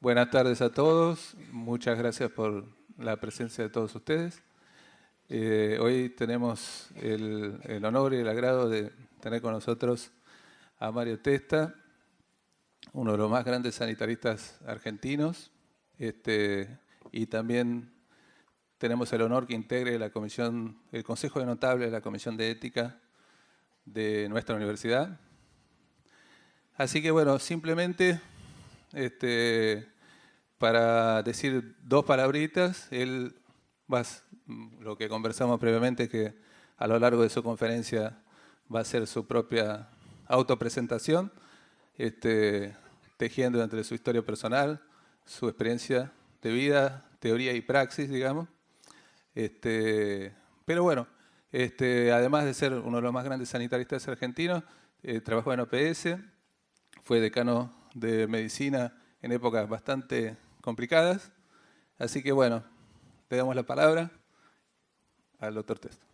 Buenas tardes a todos. Muchas gracias por la presencia de todos ustedes. Hoy tenemos el honor y el agrado de tener con nosotros a Mario Testa, uno de los más grandes sanitaristas argentinos, y también tenemos el honor que integre la comisión, el Consejo de Notables de la Comisión de Ética de nuestra universidad. Así que bueno, simplemente para decir dos palabritas, lo que conversamos previamente, que a lo largo de su conferencia va a ser su propia autopresentación, tejiendo entre su historia personal, su experiencia de vida, teoría y praxis, digamos. Pero bueno, además de ser uno de los más grandes sanitaristas argentinos, trabajó en OPS, fue decano de medicina en épocas bastante complicadas. Así que bueno, le damos la palabra al doctor Testa.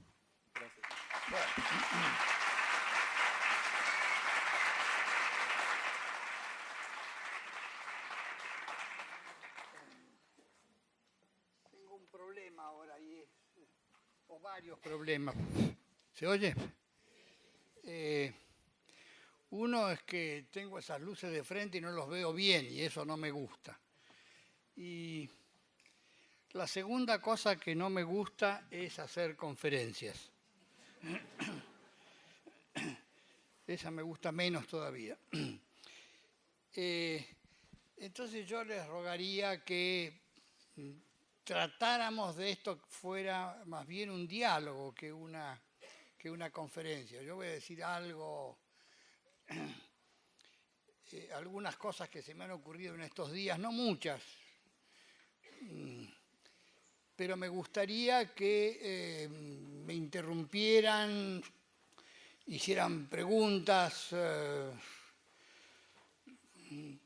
Tengo un problema ahora o varios problemas. ¿Se oye? Uno es que tengo esas luces de frente y no los veo bien y eso no me gusta. Y la segunda cosa que no me gusta es hacer conferencias. Esa me gusta menos todavía. Entonces yo les rogaría que tratáramos de esto que fuera más bien un diálogo que una conferencia. Yo voy a decir algo, algunas cosas que se me han ocurrido en estos días, no muchas, pero me gustaría que me interrumpieran, hicieran preguntas.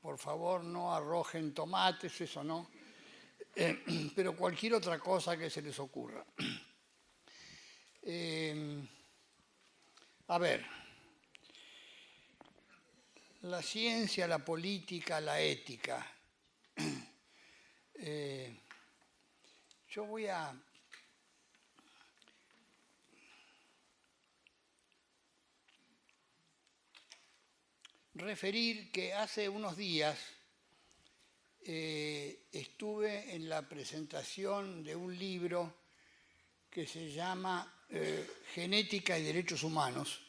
Por favor, no arrojen tomates, eso no. Pero cualquier otra cosa que se les ocurra. A ver, la ciencia, la política, la ética. Yo voy a referir que hace unos días estuve en la presentación de un libro que se llama Genética y Derechos Humanos,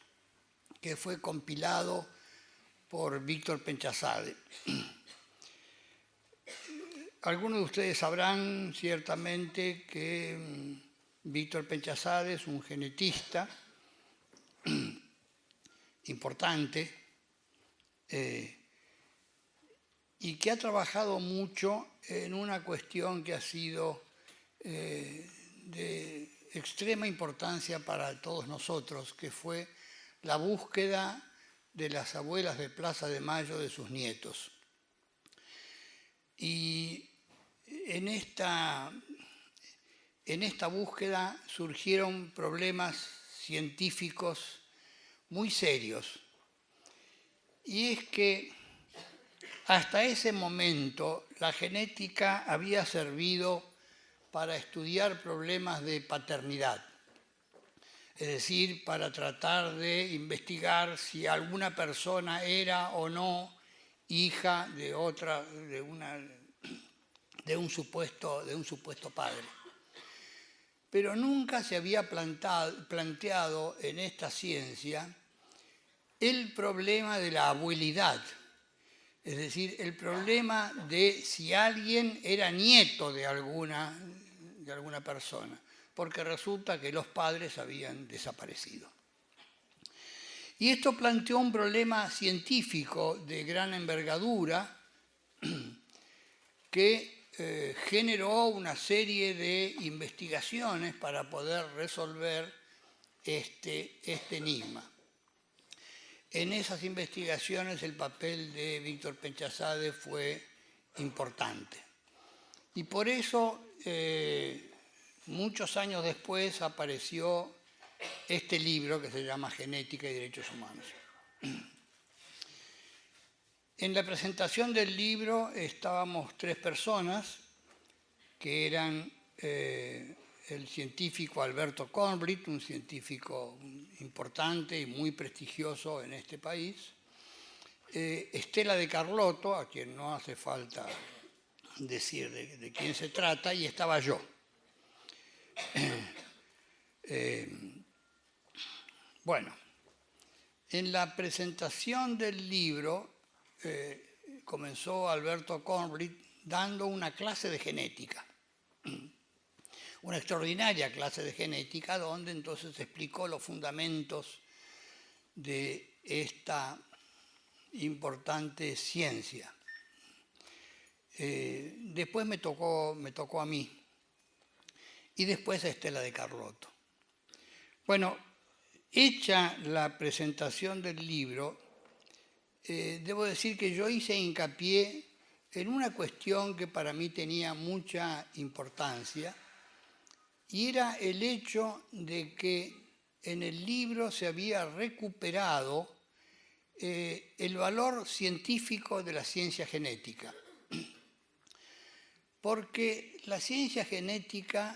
que fue compilado por Víctor Penchazade. Algunos de ustedes sabrán ciertamente que Víctor Penchazade es un genetista importante y que ha trabajado mucho en una cuestión que ha sido de extrema importancia para todos nosotros, que fue la búsqueda de las abuelas de Plaza de Mayo de sus nietos. Y en esta búsqueda surgieron problemas científicos muy serios. Y es que hasta ese momento la genética había servido para estudiar problemas de paternidad, es decir, para tratar de investigar si alguna persona era o no hija de un supuesto padre. Pero nunca se había planteado en esta ciencia el problema de la abuelidad, es decir, el problema de si alguien era nieto de alguna persona, porque resulta que los padres habían desaparecido. Y esto planteó un problema científico de gran envergadura que generó una serie de investigaciones para poder resolver este enigma. En esas investigaciones el papel de Víctor Penchazade fue importante. Y por eso, muchos años después, apareció este libro que se llama Genética y Derechos Humanos. En la presentación del libro estábamos 3 personas, que eran el científico Alberto Kornblit, un científico importante y muy prestigioso en este país, Estela de Carlotto, a quien no hace falta decir de quién se trata, y estaba yo. Bueno, en la presentación del libro comenzó Alberto Kornblit dando una clase de genética, una extraordinaria clase de genética, donde entonces explicó los fundamentos de esta importante ciencia. Después me tocó a mí, y después a Estela de Carlotto. Bueno, hecha la presentación del libro, debo decir que yo hice hincapié en una cuestión que para mí tenía mucha importancia, y era el hecho de que en el libro se había recuperado el valor científico de la ciencia genética. Porque la ciencia genética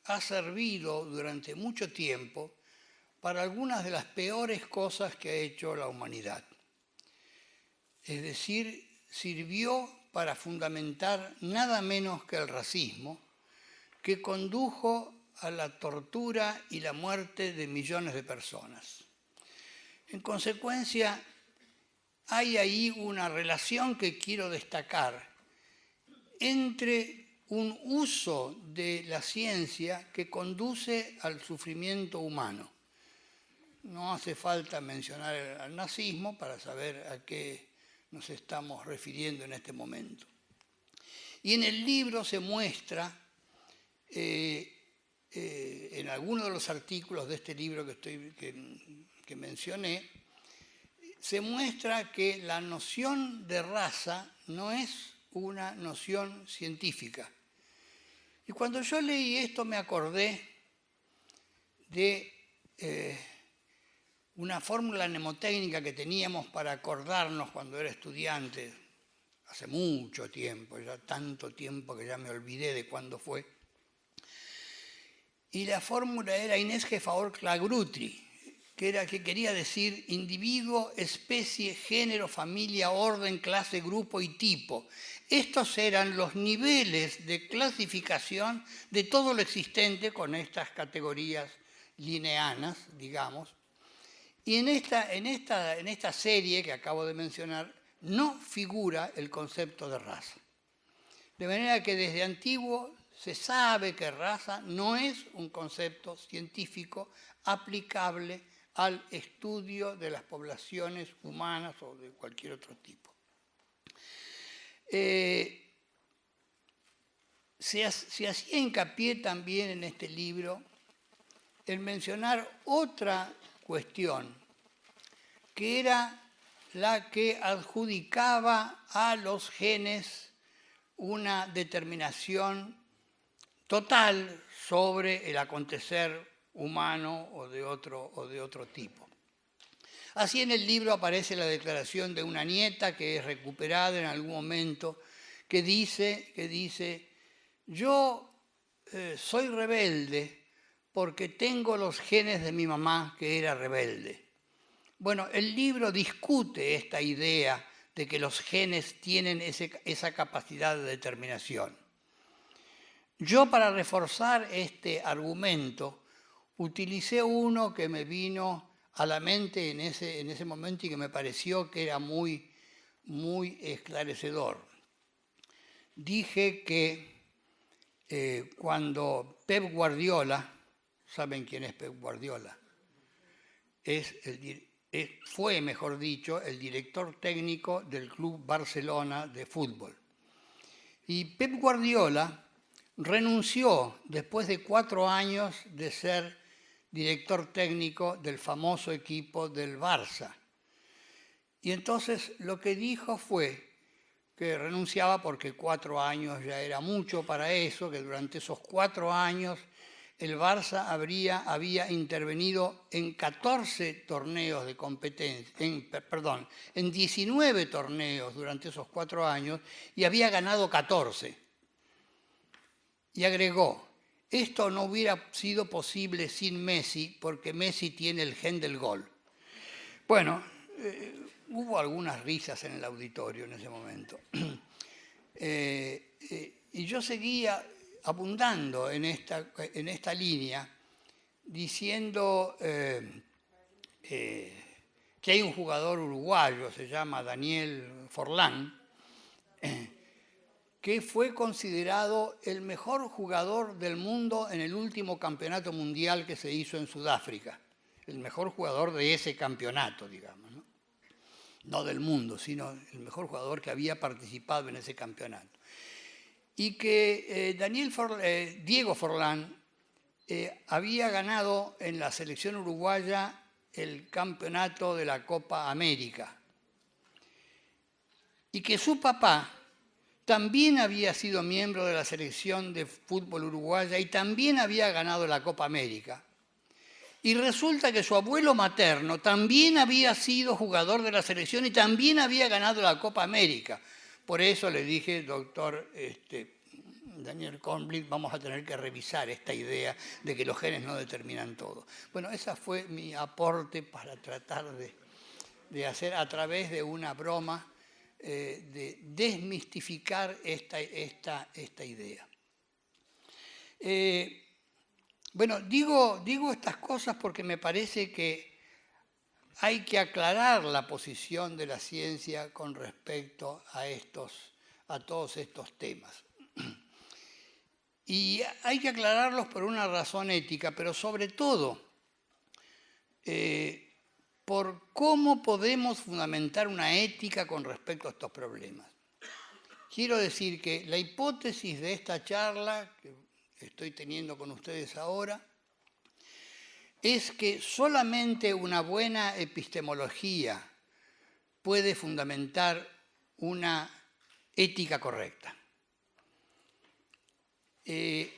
ha servido durante mucho tiempo para algunas de las peores cosas que ha hecho la humanidad. Es decir, sirvió para fundamentar nada menos que el racismo, que condujo a la tortura y la muerte de millones de personas. En consecuencia, hay ahí una relación que quiero destacar entre un uso de la ciencia que conduce al sufrimiento humano. No hace falta mencionar al nazismo para saber a qué nos estamos refiriendo en este momento. Y en el libro se muestra, en algunos de los artículos de este libro que mencioné, se muestra que la noción de raza no es una noción científica. Y cuando yo leí esto me acordé de una fórmula mnemotécnica que teníamos para acordarnos cuando era estudiante, hace mucho tiempo, ya tanto tiempo que ya me olvidé de cuándo fue. Y la fórmula era Inés Gefaor Clagrutri, que quería decir individuo, especie, género, familia, orden, clase, grupo y tipo. Estos eran los niveles de clasificación de todo lo existente con estas categorías lineanas, digamos. Y en esta serie que acabo de mencionar no figura el concepto de raza. De manera que desde antiguo se sabe que raza no es un concepto científico aplicable al estudio de las poblaciones humanas o de cualquier otro tipo. Se hacía hincapié también en este libro en mencionar otra cuestión, que era la que adjudicaba a los genes una determinación total sobre el acontecer humano o de otro tipo. Así en el libro aparece la declaración de una nieta que es recuperada en algún momento, que dice yo soy rebelde porque tengo los genes de mi mamá que era rebelde. Bueno, el libro discute esta idea de que los genes tienen esa capacidad de determinación. Yo, para reforzar este argumento, utilicé uno que me vino a la mente en ese momento y que me pareció que era muy, muy esclarecedor. Dije que cuando Pep Guardiola, ¿saben quién es Pep Guardiola? Fue, mejor dicho, el director técnico del Club Barcelona de fútbol. Y Pep Guardiola renunció después de 4 años de ser director técnico del famoso equipo del Barça. Y entonces lo que dijo fue que renunciaba porque 4 años ya era mucho para eso, que durante esos 4 años el Barça había intervenido en 14 torneos de competencia, en 19 torneos durante esos 4 años y había ganado 14. Y agregó, esto no hubiera sido posible sin Messi porque Messi tiene el gen del gol. Bueno, hubo algunas risas en el auditorio en ese momento. Y yo seguía abundando en esta línea, diciendo que hay un jugador uruguayo, se llama Daniel Forlán, que fue considerado el mejor jugador del mundo en el último campeonato mundial que se hizo en Sudáfrica. El mejor jugador de ese campeonato, digamos, ¿no? No del mundo, sino el mejor jugador que había participado en ese campeonato. Y que Diego Forlán había ganado en la selección uruguaya el campeonato de la Copa América. Y que su papá también había sido miembro de la selección de fútbol uruguaya y también había ganado la Copa América. Y resulta que su abuelo materno también había sido jugador de la selección y también había ganado la Copa América. Por eso le dije, doctor Daniel Kornblith, vamos a tener que revisar esta idea de que los genes no determinan todo. Bueno, ese fue mi aporte para tratar de hacer a través de una broma, de desmistificar esta idea. Bueno, digo estas cosas porque me parece que hay que aclarar la posición de la ciencia con respecto a todos estos temas. Y hay que aclararlos por una razón ética, pero sobre todo por cómo podemos fundamentar una ética con respecto a estos problemas. Quiero decir que la hipótesis de esta charla que estoy teniendo con ustedes ahora es que solamente una buena epistemología puede fundamentar una ética correcta. ¿Qué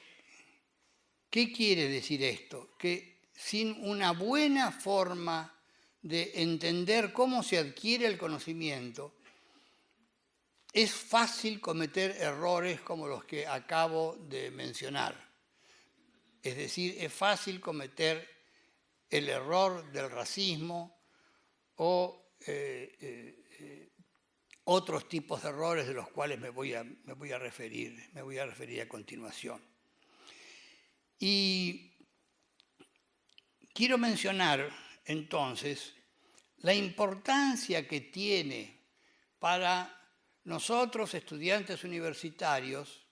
quiere decir esto? Que sin una buena forma de entender cómo se adquiere el conocimiento, es fácil cometer errores como los que acabo de mencionar. Es decir, es fácil cometer el error del racismo o otros tipos de errores de los cuales me voy a referir a continuación. Y quiero mencionar entonces la importancia que tiene para nosotros, estudiantes universitarios,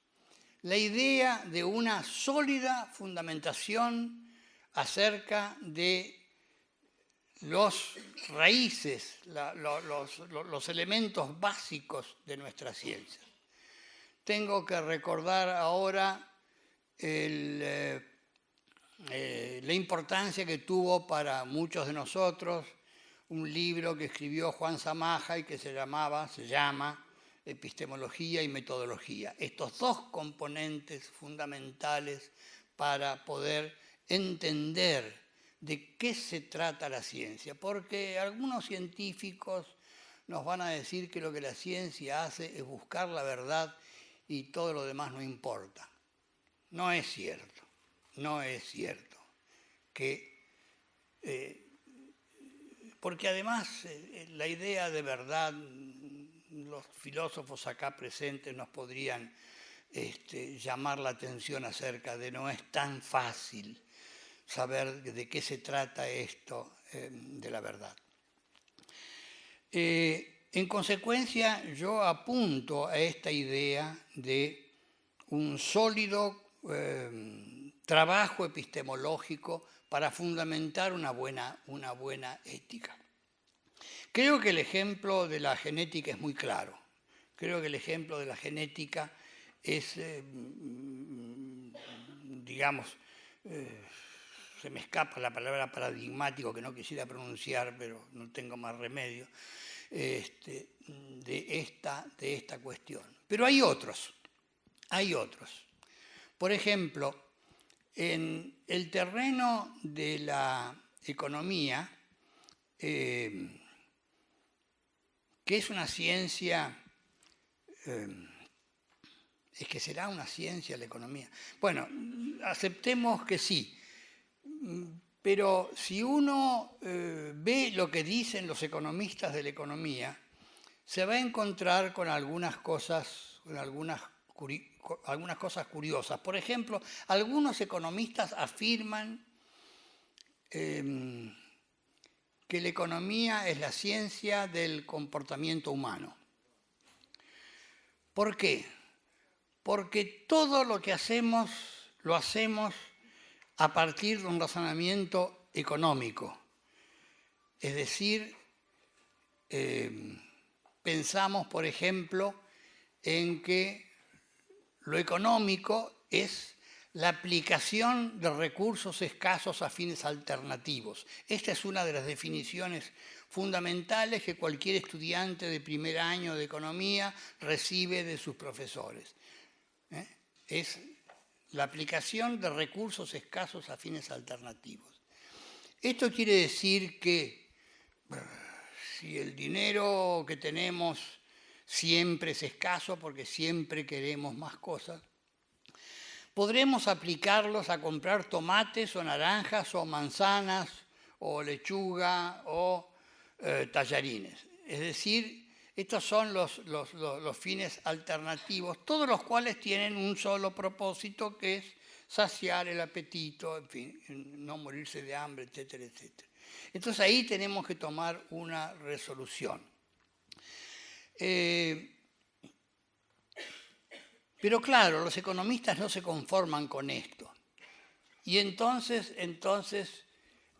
la idea de una sólida fundamentación acerca de los raíces, los elementos básicos de nuestra ciencia. Tengo que recordar ahora la importancia que tuvo para muchos de nosotros un libro que escribió Juan Zamaja y que se llama Epistemología y Metodología. Estos dos componentes fundamentales para poder entender de qué se trata la ciencia, porque algunos científicos nos van a decir que lo que la ciencia hace es buscar la verdad y todo lo demás no importa. No es cierto, porque además la idea de verdad, los filósofos acá presentes nos podrían llamar la atención acerca de no es tan fácil saber de qué se trata esto de la verdad. En consecuencia, yo apunto a esta idea de un sólido trabajo epistemológico para fundamentar una buena ética. Creo que el ejemplo de la genética es muy claro. Creo que el ejemplo de la genética es, se me escapa la palabra paradigmático que no quisiera pronunciar, pero no tengo más remedio, de esta cuestión. Pero hay otros. Por ejemplo, En el terreno de la economía, que es una ciencia, es que será una ciencia la economía. Bueno, aceptemos que sí, pero si uno ve lo que dicen los economistas de la economía, se va a encontrar con algunas cosas curiosas. Por ejemplo, algunos economistas afirman que la economía es la ciencia del comportamiento humano. ¿Por qué? Porque todo lo que hacemos, lo hacemos a partir de un razonamiento económico. Es decir, pensamos, por ejemplo, en que lo económico es la aplicación de recursos escasos a fines alternativos. Esta es una de las definiciones fundamentales que cualquier estudiante de primer año de economía recibe de sus profesores. Es la aplicación de recursos escasos a fines alternativos. Esto quiere decir que si el dinero que tenemos siempre es escaso porque siempre queremos más cosas, podremos aplicarlos a comprar tomates o naranjas o manzanas o lechuga o tallarines. Es decir, estos son los fines alternativos, todos los cuales tienen un solo propósito, que es saciar el apetito, en fin, no morirse de hambre, etcétera, etcétera. Entonces ahí tenemos que tomar una resolución. Pero claro, los economistas no se conforman con esto. Y entonces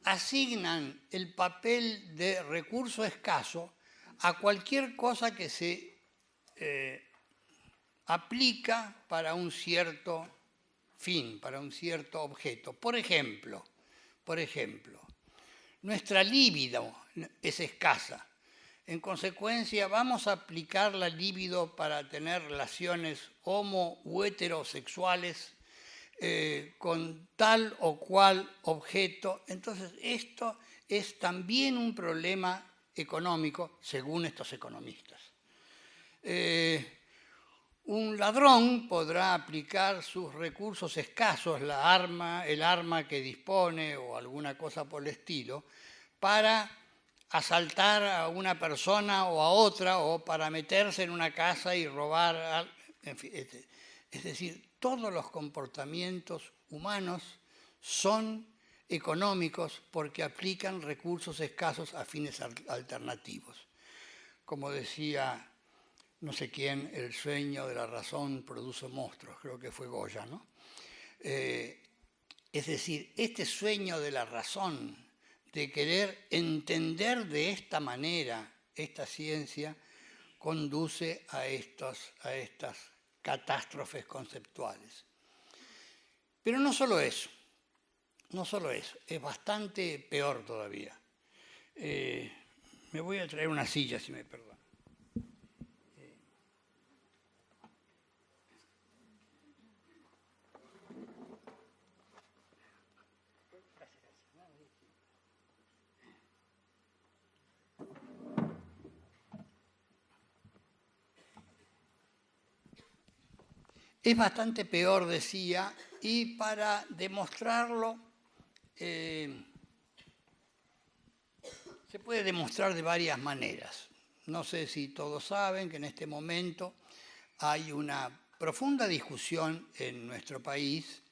asignan el papel de recurso escaso a cualquier cosa que se aplica para un cierto fin, para un cierto objeto. Por ejemplo, nuestra libido es escasa. En consecuencia, vamos a aplicar la libido para tener relaciones homo u heterosexuales con tal o cual objeto. Entonces, esto es también un problema económico, según estos economistas. Un ladrón podrá aplicar sus recursos escasos, el arma que dispone o alguna cosa por el estilo, para asaltar a una persona o a otra, o para meterse en una casa y robar. En fin, es decir, todos los comportamientos humanos son económicos porque aplican recursos escasos a fines alternativos. Como decía no sé quién, el sueño de la razón produce monstruos, creo que fue Goya, ¿no? Es decir, este sueño de la razón, de querer entender de esta manera esta ciencia, conduce a estas catástrofes conceptuales. Pero no solo eso, es bastante peor todavía. Me voy a traer una silla, si me perdonan. Es bastante peor, decía, y para demostrarlo se puede demostrar de varias maneras. No sé si todos saben que en este momento hay una profunda discusión en nuestro país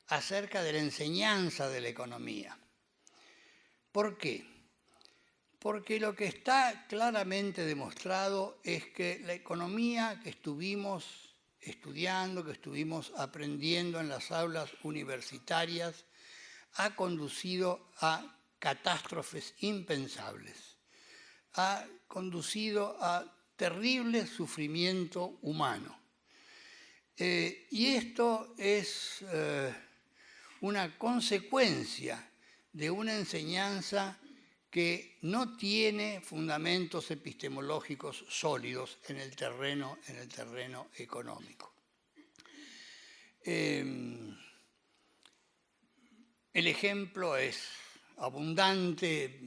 acerca de la enseñanza de la economía. ¿Por qué? Porque lo que está claramente demostrado es que la economía que estuvimos estudiando, que estuvimos aprendiendo en las aulas universitarias, ha conducido a catástrofes impensables, ha conducido a terrible sufrimiento humano. Y esto es una consecuencia de una enseñanza que no tiene fundamentos epistemológicos sólidos en el terreno económico. El ejemplo es abundante,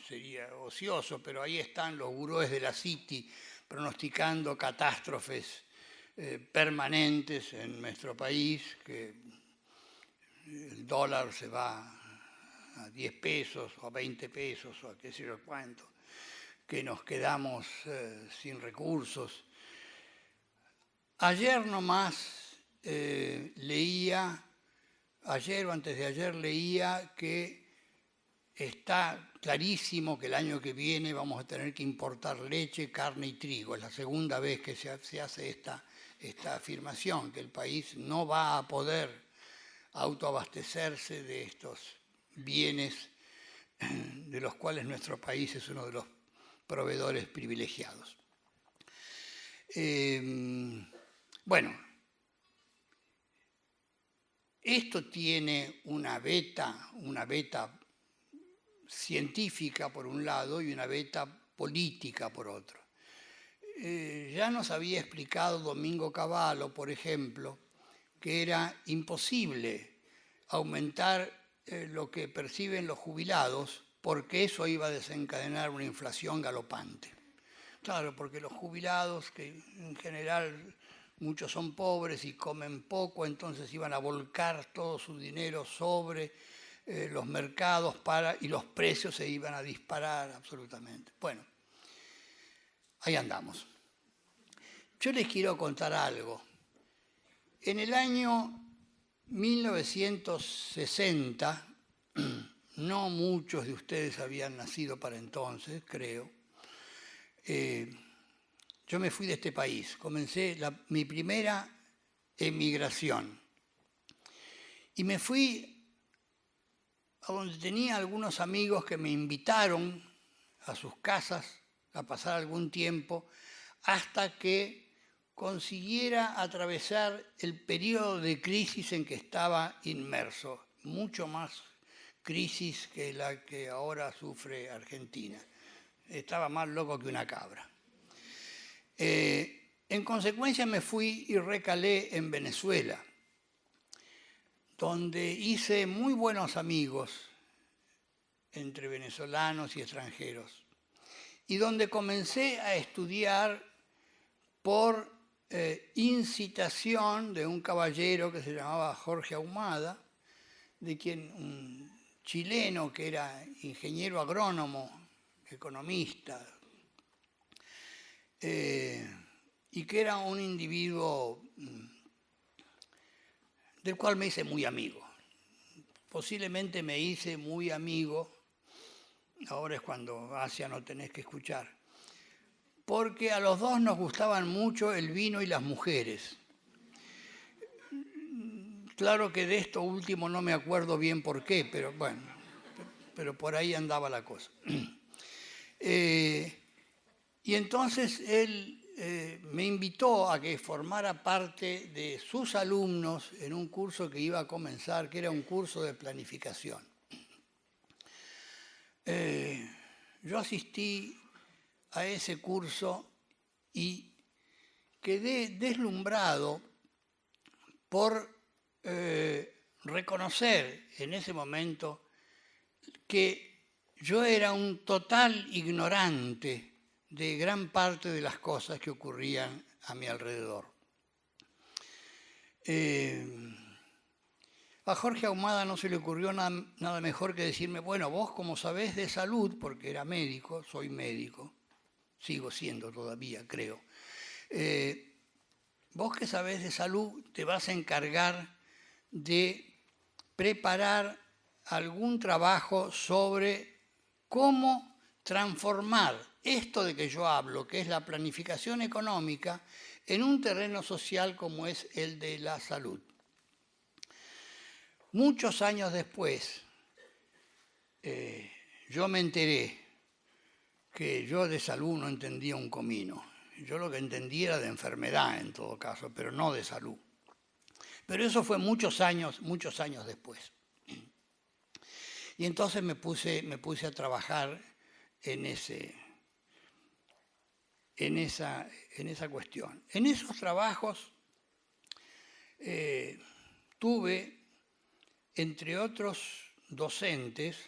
sería ocioso, pero ahí están los gurúes de la City pronosticando catástrofes permanentes en nuestro país, que el dólar se va a 10 pesos o a 20 pesos o a qué sé yo cuánto, que nos quedamos sin recursos. Ayer nomás leía, ayer o antes de ayer leía que está clarísimo que el año que viene vamos a tener que importar leche, carne y trigo. Es la segunda vez que se hace esta afirmación, que el país no va a poder autoabastecerse de estos bienes de los cuales nuestro país es uno de los proveedores privilegiados. Bueno, esto tiene una beta científica por un lado y una beta política por otro. Ya nos había explicado Domingo Cavallo, por ejemplo, que era imposible aumentar lo que perciben los jubilados porque eso iba a desencadenar una inflación galopante. Claro, porque los jubilados, que en general muchos son pobres y comen poco, entonces iban a volcar todo su dinero sobre los mercados y los precios se iban a disparar absolutamente. Bueno, ahí andamos. Yo les quiero contar algo. En el año 1960, no muchos de ustedes habían nacido para entonces, creo, yo me fui de este país, comencé mi primera emigración y me fui a donde tenía algunos amigos que me invitaron a sus casas a pasar algún tiempo hasta que consiguiera atravesar el periodo de crisis en que estaba inmerso, mucho más crisis que la que ahora sufre Argentina. Estaba más loco que una cabra. En consecuencia me fui y recalé en Venezuela, donde hice muy buenos amigos entre venezolanos y extranjeros, y donde comencé a estudiar por incitación de un caballero que se llamaba Jorge Ahumada, de quien un chileno que era ingeniero agrónomo, economista, y que era un individuo del cual me hice muy amigo. Posiblemente me hice muy amigo, ahora es cuando Asia no tenés que escuchar, porque a los dos nos gustaban mucho el vino y las mujeres. Claro que de esto último no me acuerdo bien por qué, pero bueno, pero por ahí andaba la cosa. Y entonces él me invitó a que formara parte de sus alumnos en un curso que iba a comenzar, que era un curso de planificación. Yo asistí a ese curso y quedé deslumbrado por reconocer en ese momento que yo era un total ignorante de gran parte de las cosas que ocurrían a mi alrededor. A Jorge Ahumada no se le ocurrió nada mejor que decirme, bueno, vos como sabés de salud, porque era médico, soy médico, sigo siendo todavía, creo, vos que sabés de salud te vas a encargar de preparar algún trabajo sobre cómo transformar esto de que yo hablo, que es la planificación económica, en un terreno social como es el de la salud. Muchos años después, yo me enteré que yo de salud no entendía un comino. Yo lo que entendía era de enfermedad en todo caso, pero no de salud. Pero eso fue muchos años después. Y entonces me puse a trabajar en esa cuestión. En esos trabajos tuve entre otros docentes,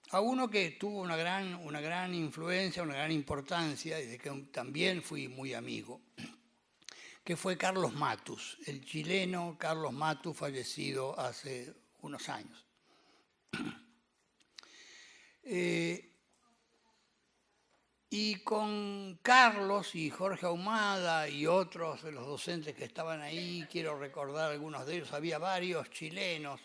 a uno que tuvo una gran influencia, una gran importancia, y de que también fui muy amigo, que fue Carlos Matus, el chileno Carlos Matus, fallecido hace unos años. Y con Carlos y Jorge Ahumada y otros de los docentes que estaban ahí, quiero recordar algunos de ellos, había varios chilenos.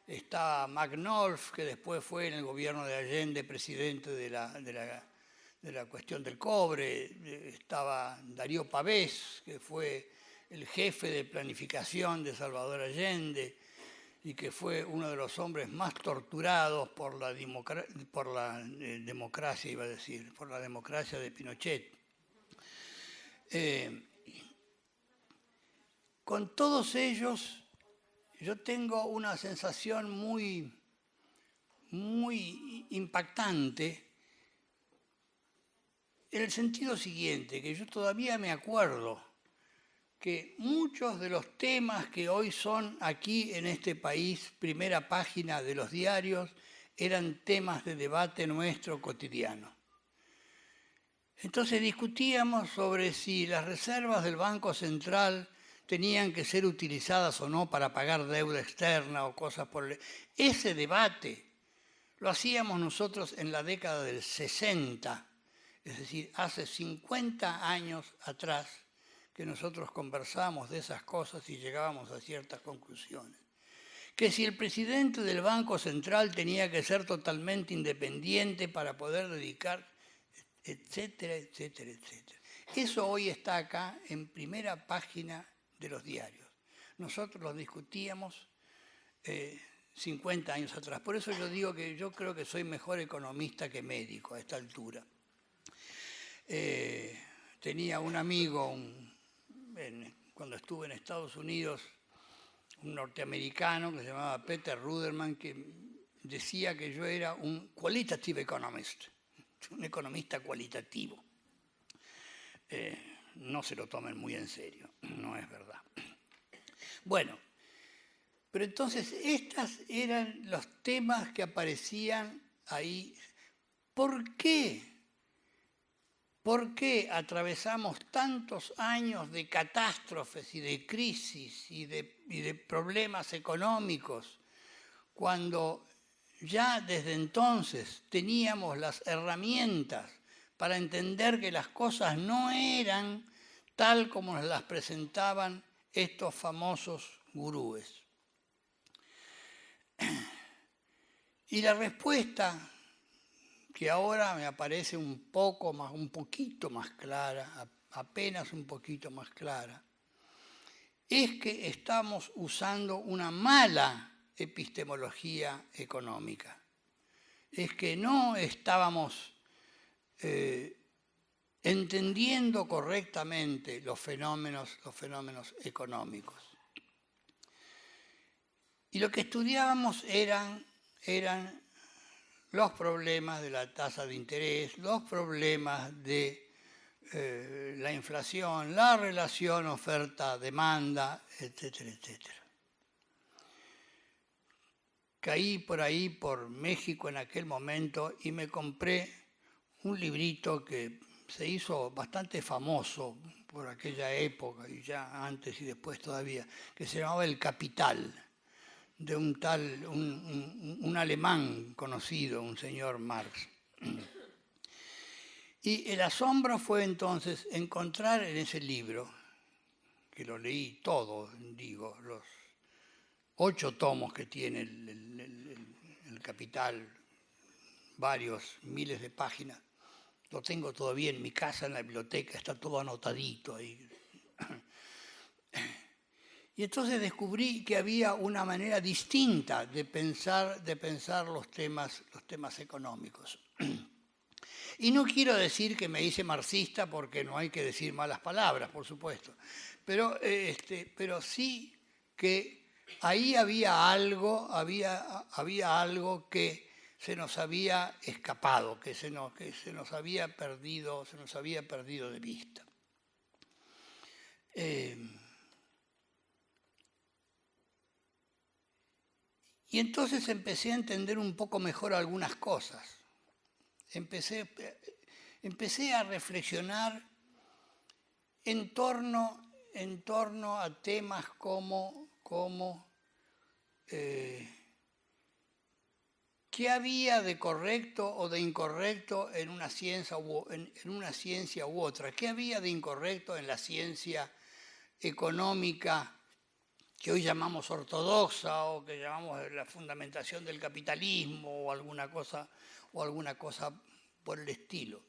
Estaba Magnolf, que después fue en el gobierno de Allende presidente de la cuestión del cobre. Estaba Darío Pavés, que fue el jefe de planificación de Salvador Allende y que fue uno de los hombres más torturados por la democracia, iba a decir, por la democracia de Pinochet. Con todos ellos, yo tengo una sensación muy impactante en el sentido siguiente, que yo todavía me acuerdo que muchos de los temas que hoy son aquí en este país primera página de los diarios eran temas de debate nuestro cotidiano. Entonces discutíamos sobre si las reservas del Banco Central tenían que ser utilizadas o no para pagar deuda externa o cosas por el... Ese debate lo hacíamos nosotros en la década del 60, es decir, hace 50 años atrás, que nosotros conversábamos de esas cosas y llegábamos a ciertas conclusiones. Que si el presidente del Banco Central tenía que ser totalmente independiente para poder dedicar, etcétera, etcétera, etcétera. Eso hoy está acá en primera página de los diarios. Nosotros lo discutíamos 50 años atrás. Por eso yo digo que yo creo que soy mejor economista que médico a esta altura. Tenía un amigo, cuando estuve en Estados Unidos, un norteamericano que se llamaba Peter Ruderman, que decía que yo era un qualitative economist, un economista cualitativo. No se lo tomen muy en serio, no es verdad. Bueno, pero entonces estos eran los temas que aparecían ahí. ¿Por qué? ¿Por qué atravesamos tantos años de catástrofes y de crisis y de problemas económicos cuando ya desde entonces teníamos las herramientas para entender que las cosas no eran tal como nos las presentaban estos famosos gurúes? Y la respuesta, que ahora me aparece un poquito más clara, apenas un poquito más clara, es que estamos usando una mala epistemología económica. Es que no estábamos entendiendo correctamente los fenómenos económicos. Y lo que estudiábamos eran los problemas de la tasa de interés, los problemas de la inflación, la relación oferta-demanda, etcétera, etcétera. Caí por ahí, por México en aquel momento, y me compré un librito que se hizo bastante famoso por aquella época, y ya antes y después todavía, que se llamaba El Capital, de un alemán conocido, un señor Marx. Y el asombro fue entonces encontrar en ese libro, que lo leí todo, digo, los 8 tomos que tiene el Capital, varios miles de páginas, lo tengo todavía en mi casa, en la biblioteca, está todo anotadito ahí. Y entonces descubrí que había una manera distinta de pensar los temas económicos. Y no quiero decir que me hice marxista, porque no hay que decir malas palabras, por supuesto, pero sí que ahí había algo que se nos había escapado, que se nos había perdido de vista. Y entonces empecé a entender un poco mejor algunas cosas. Empecé a reflexionar en torno a temas como qué había de correcto o de incorrecto en una ciencia u otra, qué había de incorrecto en la ciencia económica que hoy llamamos ortodoxa o que llamamos la fundamentación del capitalismo o alguna cosa por el estilo.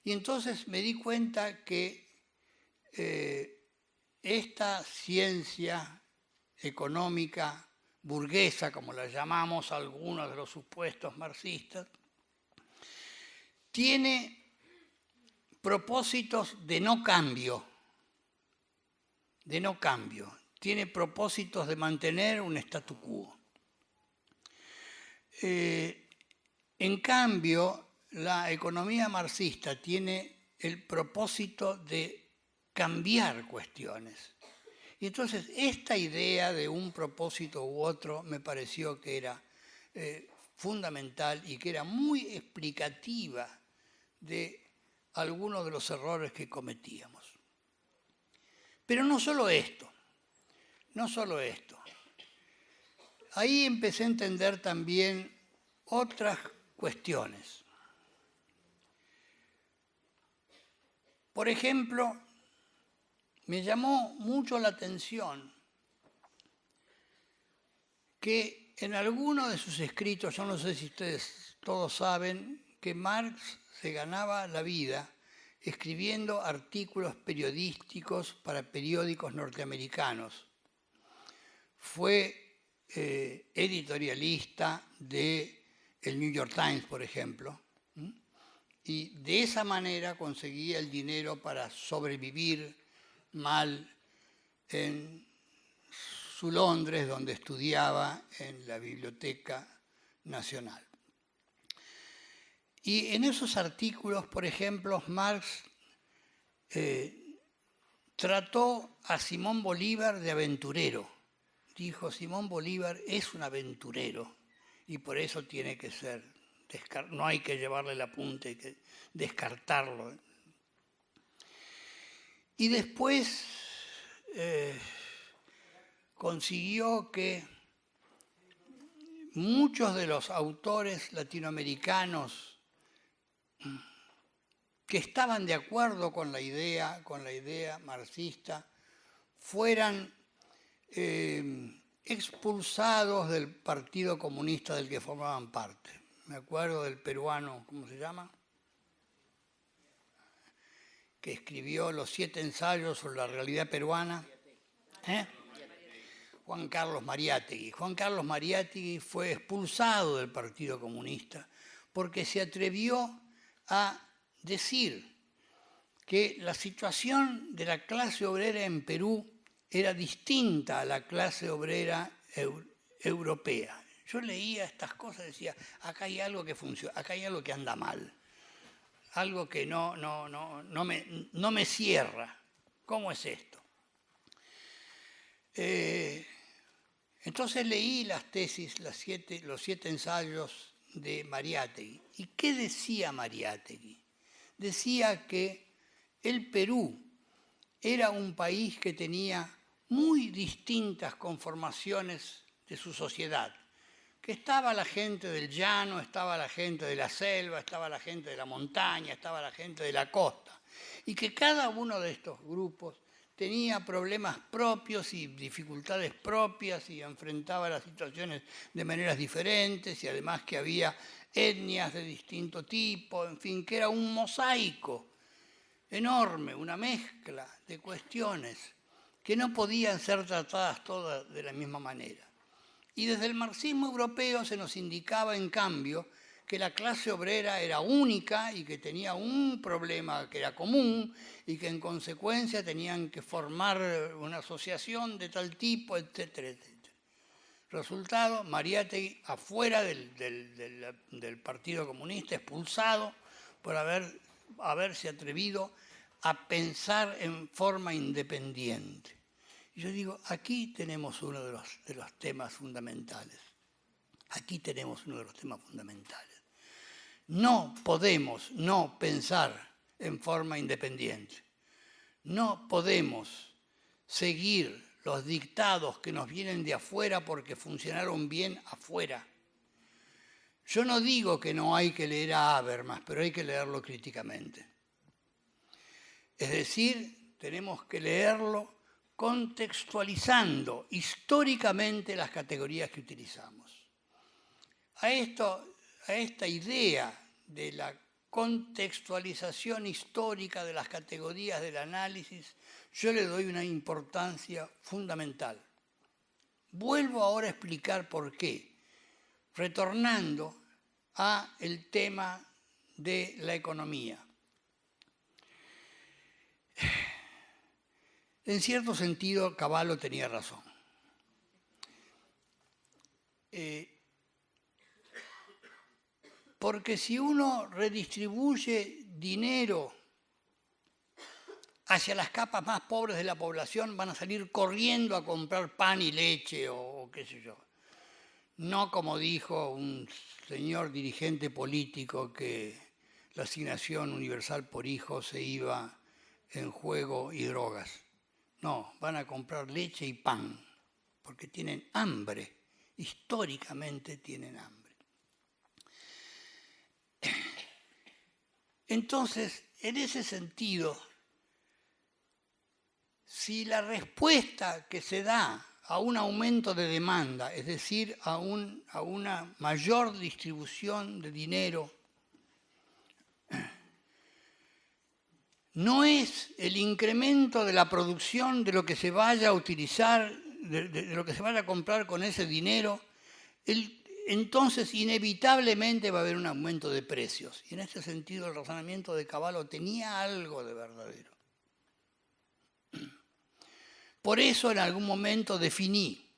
Y entonces me di cuenta que esta ciencia económica burguesa, como la llamamos algunos de los supuestos marxistas, tiene propósitos de no cambio, tiene propósitos de mantener un statu quo. En cambio, la economía marxista tiene el propósito de cambiar cuestiones. Y entonces esta idea de un propósito u otro me pareció que era fundamental y que era muy explicativa de algunos de los errores que cometíamos. Pero no solo esto. Ahí empecé a entender también otras cuestiones. Por ejemplo, me llamó mucho la atención que en alguno de sus escritos, yo no sé si ustedes todos saben, que Marx se ganaba la vida escribiendo artículos periodísticos para periódicos norteamericanos. Fue editorialista de el New York Times, por ejemplo, y de esa manera conseguía el dinero para sobrevivir mal en su Londres, donde estudiaba en la Biblioteca Nacional. Y en esos artículos, por ejemplo, Marx trató a Simón Bolívar de aventurero. Dijo, Simón Bolívar es un aventurero y por eso tiene que ser, no hay que llevarle el apunte, hay que descartarlo. Y después consiguió que muchos de los autores latinoamericanos que estaban de acuerdo con la idea marxista fueran expulsados del Partido Comunista del que formaban parte. Me acuerdo del peruano, ¿cómo se llama?, que escribió los 7 ensayos sobre la realidad peruana. Juan Carlos Mariátegui. Juan Carlos Mariátegui fue expulsado del Partido Comunista porque se atrevió a decir que la situación de la clase obrera en Perú era distinta a la clase obrera europea. Yo leía estas cosas y decía, acá hay algo que funciona, acá hay algo que anda mal, algo que no me cierra. ¿Cómo es esto? Entonces leí las tesis, los 7 ensayos de Mariátegui. ¿Y qué decía Mariátegui? Decía que el Perú era un país que tenía muy distintas conformaciones de su sociedad, que estaba la gente del llano, estaba la gente de la selva, estaba la gente de la montaña, estaba la gente de la costa, y que cada uno de estos grupos tenía problemas propios y dificultades propias y enfrentaba las situaciones de maneras diferentes, y además que había etnias de distinto tipo, en fin, que era un mosaico enorme, una mezcla de cuestiones que no podían ser tratadas todas de la misma manera. Y desde el marxismo europeo se nos indicaba, en cambio, que la clase obrera era única y que tenía un problema que era común y que en consecuencia tenían que formar una asociación de tal tipo, etcétera, etcétera. Resultado, Mariátegui afuera del Partido Comunista, expulsado por haberse atrevido a pensar en forma independiente. Y yo digo, aquí tenemos uno de los temas fundamentales. Aquí tenemos uno de los temas fundamentales. No podemos no pensar en forma independiente. No podemos seguir los dictados que nos vienen de afuera porque funcionaron bien afuera. Yo no digo que no hay que leer a Habermas, pero hay que leerlo críticamente. Es decir, tenemos que leerlo contextualizando históricamente las categorías que utilizamos. A esta idea de la contextualización histórica de las categorías del análisis, yo le doy una importancia fundamental. Vuelvo ahora a explicar por qué, retornando al tema de la economía. En cierto sentido, Cavallo tenía razón. Porque si uno redistribuye dinero hacia las capas más pobres de la población, van a salir corriendo a comprar pan y leche o qué sé yo. No como dijo un señor dirigente político que la asignación universal por hijo se iba en juego y drogas. No, van a comprar leche y pan, porque tienen hambre, históricamente tienen hambre. Entonces, en ese sentido, si la respuesta que se da a un aumento de demanda, es decir, a una mayor distribución de dinero, no es el incremento de la producción de lo que se vaya a utilizar, de lo que se vaya a comprar con ese dinero, entonces inevitablemente va a haber un aumento de precios. Y en ese sentido el razonamiento de Cavallo tenía algo de verdadero. Por eso en algún momento definí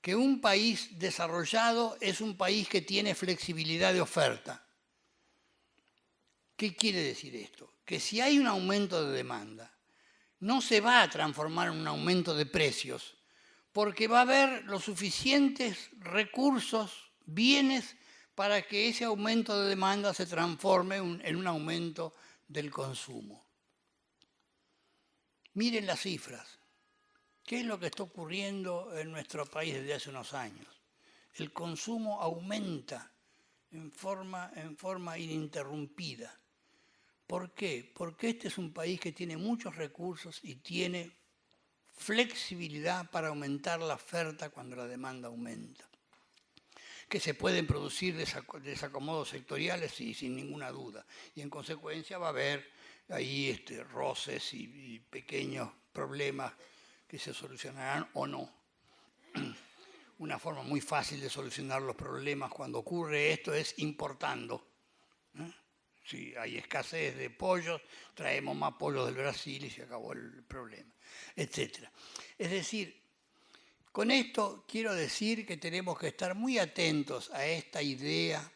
que un país desarrollado es un país que tiene flexibilidad de oferta. ¿Qué quiere decir esto? Que si hay un aumento de demanda, no se va a transformar en un aumento de precios, porque va a haber los suficientes recursos, bienes, para que ese aumento de demanda se transforme en un aumento del consumo. Miren las cifras. ¿Qué es lo que está ocurriendo en nuestro país desde hace unos años? El consumo aumenta en forma ininterrumpida. ¿Por qué? Porque este es un país que tiene muchos recursos y tiene flexibilidad para aumentar la oferta cuando la demanda aumenta. Que se pueden producir desacomodos sectoriales, sí, sin ninguna duda. Y en consecuencia va a haber ahí roces y pequeños problemas que se solucionarán o no. Una forma muy fácil de solucionar los problemas cuando ocurre esto es importando. Si hay escasez de pollos, traemos más pollos del Brasil y se acabó el problema, etc. Es decir, con esto quiero decir que tenemos que estar muy atentos a esta idea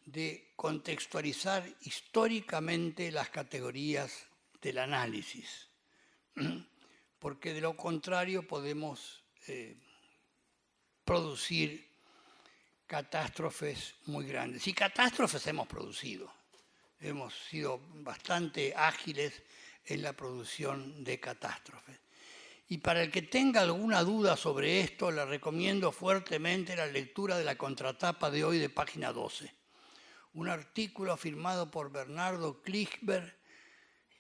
de contextualizar históricamente las categorías del análisis, porque de lo contrario podemos producir catástrofes muy grandes. Y catástrofes hemos producido. Hemos sido bastante ágiles en la producción de catástrofes. Y para el que tenga alguna duda sobre esto, le recomiendo fuertemente la lectura de la contratapa de hoy de página 12. Un artículo firmado por Bernardo Klichberg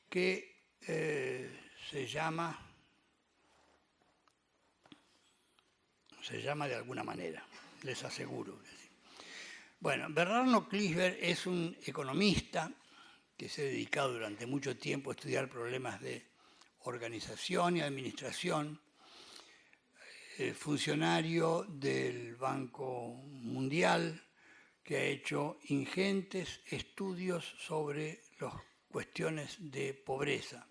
que se llama de alguna manera, les aseguro. Bueno, Bernardo Klichberg es un economista que se ha dedicado durante mucho tiempo a estudiar problemas de organización y administración, funcionario del Banco Mundial, que ha hecho ingentes estudios sobre las cuestiones de pobreza.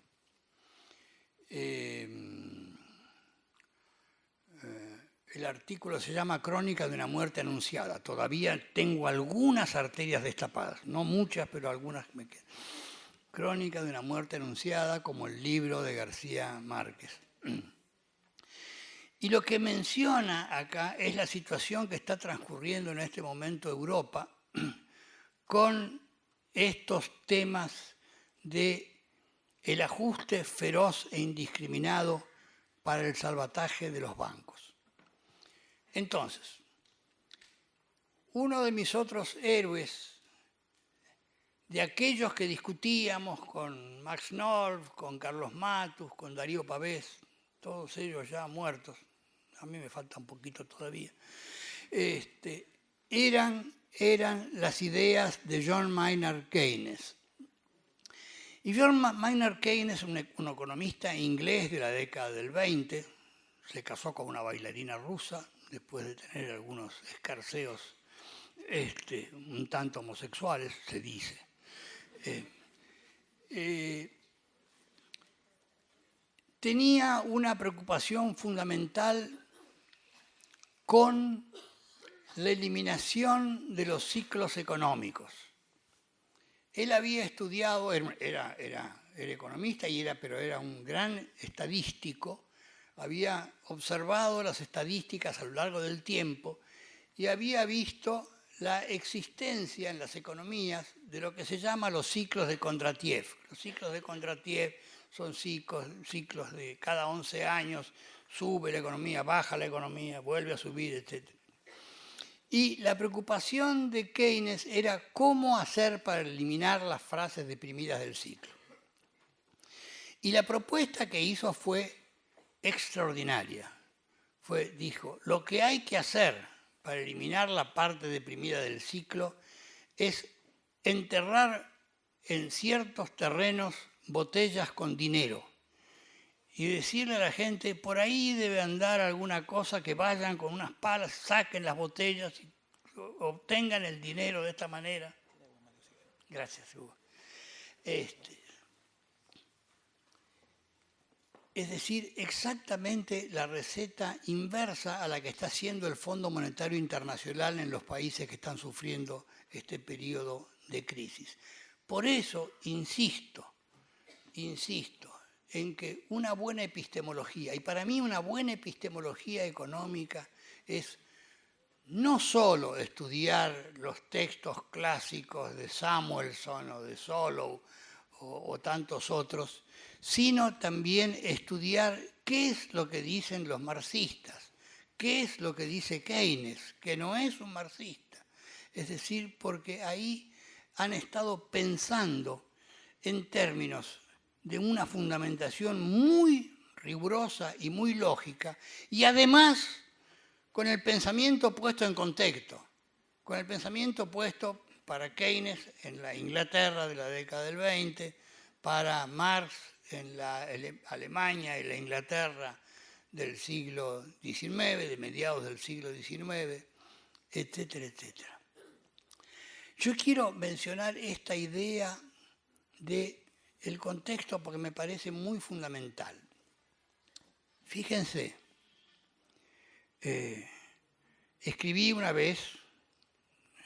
El artículo se llama Crónica de una muerte anunciada. Todavía tengo algunas arterias destapadas, no muchas, pero algunas me quedan. Crónica de una muerte anunciada, como el libro de García Márquez. Y lo que menciona acá es la situación que está transcurriendo en este momento Europa con estos temas de el ajuste feroz e indiscriminado para el salvataje de los bancos. Entonces, uno de mis otros héroes, de aquellos que discutíamos con Max North, con Carlos Matus, con Darío Pavés, todos ellos ya muertos, a mí me falta un poquito todavía, eran las ideas de John Maynard Keynes. Y John Maynard Keynes es un economista inglés de la década del 20, se casó con una bailarina rusa después de tener algunos escarceos un tanto homosexuales, se dice. Tenía una preocupación fundamental con la eliminación de los ciclos económicos. Él había estudiado, era economista, pero era un gran estadístico, había observado las estadísticas a lo largo del tiempo y había visto la existencia en las economías de lo que se llama los ciclos de Kondratiev. Los ciclos de Kondratiev son ciclos de cada 11 años, sube la economía, baja la economía, vuelve a subir, etc. Y la preocupación de Keynes era cómo hacer para eliminar las fases deprimidas del ciclo. Y la propuesta que hizo fue extraordinaria. Dijo, lo que hay que hacer para eliminar la parte deprimida del ciclo es enterrar en ciertos terrenos botellas con dinero y decirle a la gente, por ahí debe andar alguna cosa, que vayan con unas palas, saquen las botellas y obtengan el dinero de esta manera. Gracias, Hugo. Es decir, exactamente la receta inversa a la que está haciendo el Fondo Monetario Internacional en los países que están sufriendo este periodo de crisis. Por eso insisto en que una buena epistemología, y para mí una buena epistemología económica es no solo estudiar los textos clásicos de Samuelson o de Solow o tantos otros, sino también estudiar qué es lo que dicen los marxistas, qué es lo que dice Keynes, que no es un marxista. Es decir, porque ahí han estado pensando en términos de una fundamentación muy rigurosa y muy lógica, y además con el pensamiento puesto en contexto, con el pensamiento puesto para Keynes en la Inglaterra de la década del 20, para Marx en la Alemania y la Inglaterra del siglo XIX, de mediados del siglo XIX, etcétera, etcétera. Yo quiero mencionar esta idea del contexto porque me parece muy fundamental. Fíjense, escribí una vez,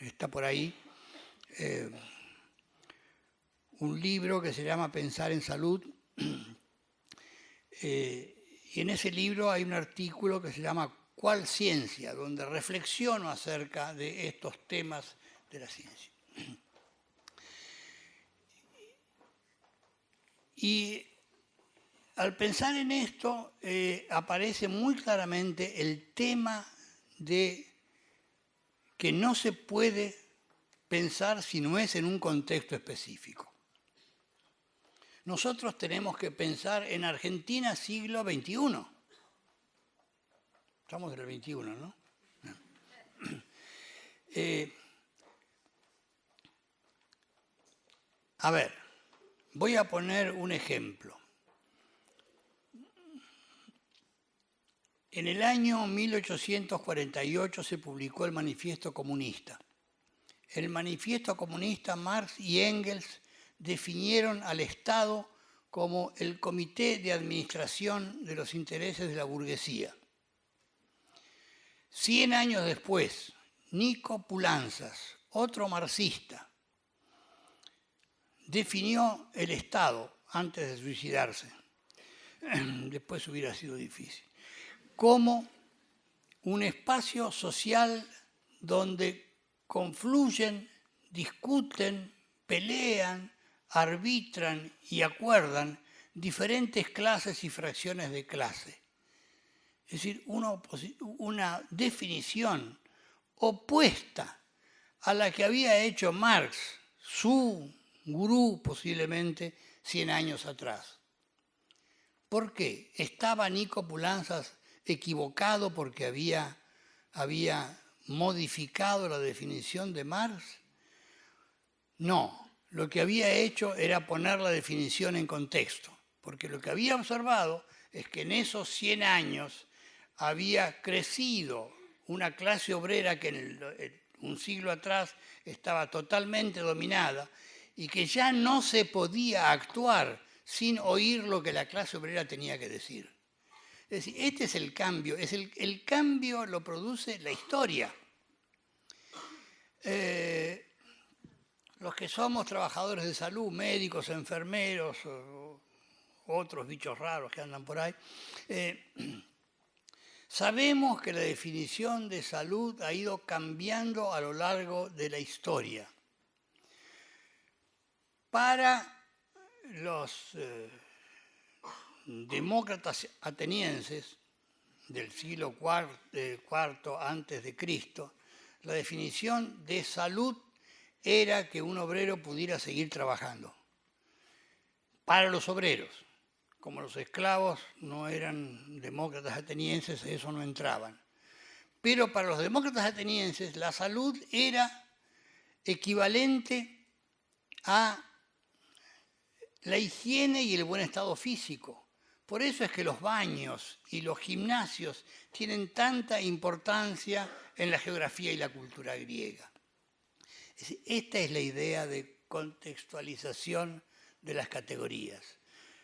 está por ahí, un libro que se llama Pensar en Salud, y en ese libro hay un artículo que se llama ¿Cuál ciencia?, donde reflexiono acerca de estos temas de la ciencia. Y al pensar en esto aparece muy claramente el tema de que no se puede pensar si no es en un contexto específico. Nosotros tenemos que pensar en Argentina siglo XXI. Estamos en el XXI, ¿no? A ver, voy a poner un ejemplo. En el año 1848 se publicó el Manifiesto Comunista. El Manifiesto Comunista, Marx y Engels definieron al Estado como el comité de administración de los intereses de la burguesía. 100 años después, Nico Poulantzas, otro marxista, definió el Estado antes de suicidarse. Después hubiera sido difícil. como un espacio social donde confluyen, discuten, pelean, arbitran y acuerdan diferentes clases y fracciones de clase. Es decir, una definición opuesta a la que había hecho Marx, su gurú posiblemente 100 años atrás. ¿Por qué? ¿Estaba Nico Pulanzas equivocado porque había modificado la definición de Marx? No, lo que había hecho era poner la definición en contexto, porque lo que había observado es que en esos 100 años había crecido una clase obrera que en un siglo atrás estaba totalmente dominada y que ya no se podía actuar sin oír lo que la clase obrera tenía que decir. Es decir, este es el cambio, el cambio lo produce la historia. Los que somos trabajadores de salud, médicos, enfermeros, o otros bichos raros que andan por ahí, sabemos que la definición de salud ha ido cambiando a lo largo de la historia. Para los demócratas atenienses del siglo IV antes de Cristo, la definición de salud era que un obrero pudiera seguir trabajando. Para los obreros, como los esclavos no eran demócratas atenienses, eso no entraban. Pero para los demócratas atenienses la salud era equivalente a la higiene y el buen estado físico. Por eso es que los baños y los gimnasios tienen tanta importancia en la geografía y la cultura griega. Esta es la idea de contextualización de las categorías.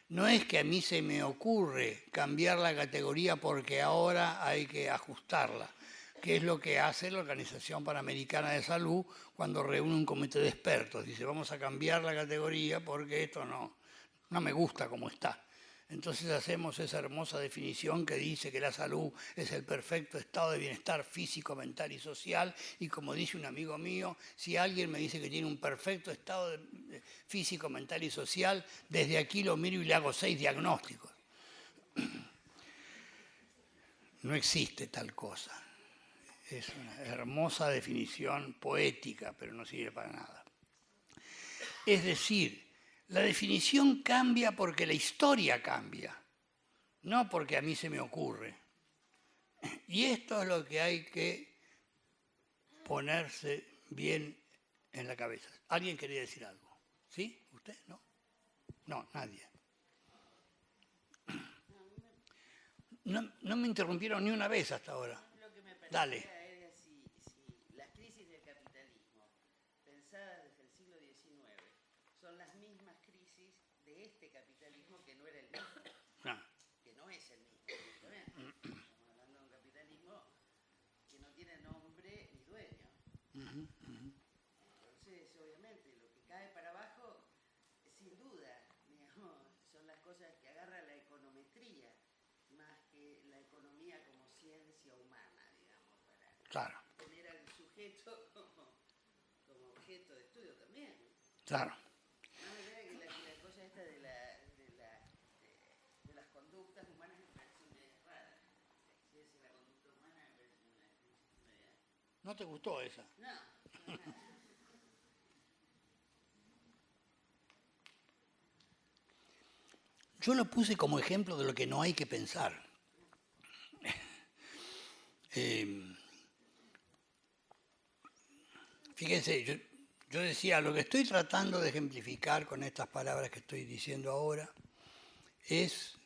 No es que a mí se me ocurre cambiar la categoría porque ahora hay que ajustarla, que es lo que hace la Organización Panamericana de Salud cuando reúne un comité de expertos. Dice, vamos a cambiar la categoría porque esto no me gusta como está. Entonces hacemos esa hermosa definición que dice que la salud es el perfecto estado de bienestar físico, mental y social. Y como dice un amigo mío, si alguien me dice que tiene un perfecto estado físico, mental y social, desde aquí lo miro y le hago 6 diagnósticos. No existe tal cosa. Es una hermosa definición poética, pero no sirve para nada. Es decir, la definición cambia porque la historia cambia, no porque a mí se me ocurre. Y esto es lo que hay que ponerse bien en la cabeza. ¿Alguien quería decir algo? ¿Sí? ¿Usted? ¿No? No, nadie. No me interrumpieron ni una vez hasta ahora. Dale. Claro. Tener al sujeto como objeto de estudio también. Claro. No me vea que la cosa esta de las conductas humanas me parece una rara. Si es la conducta humana me parece una media. ¿No te gustó esa? No. Yo lo puse como ejemplo de lo que no hay que pensar. Fíjense, yo decía, lo que estoy tratando de ejemplificar con estas palabras que estoy diciendo ahora es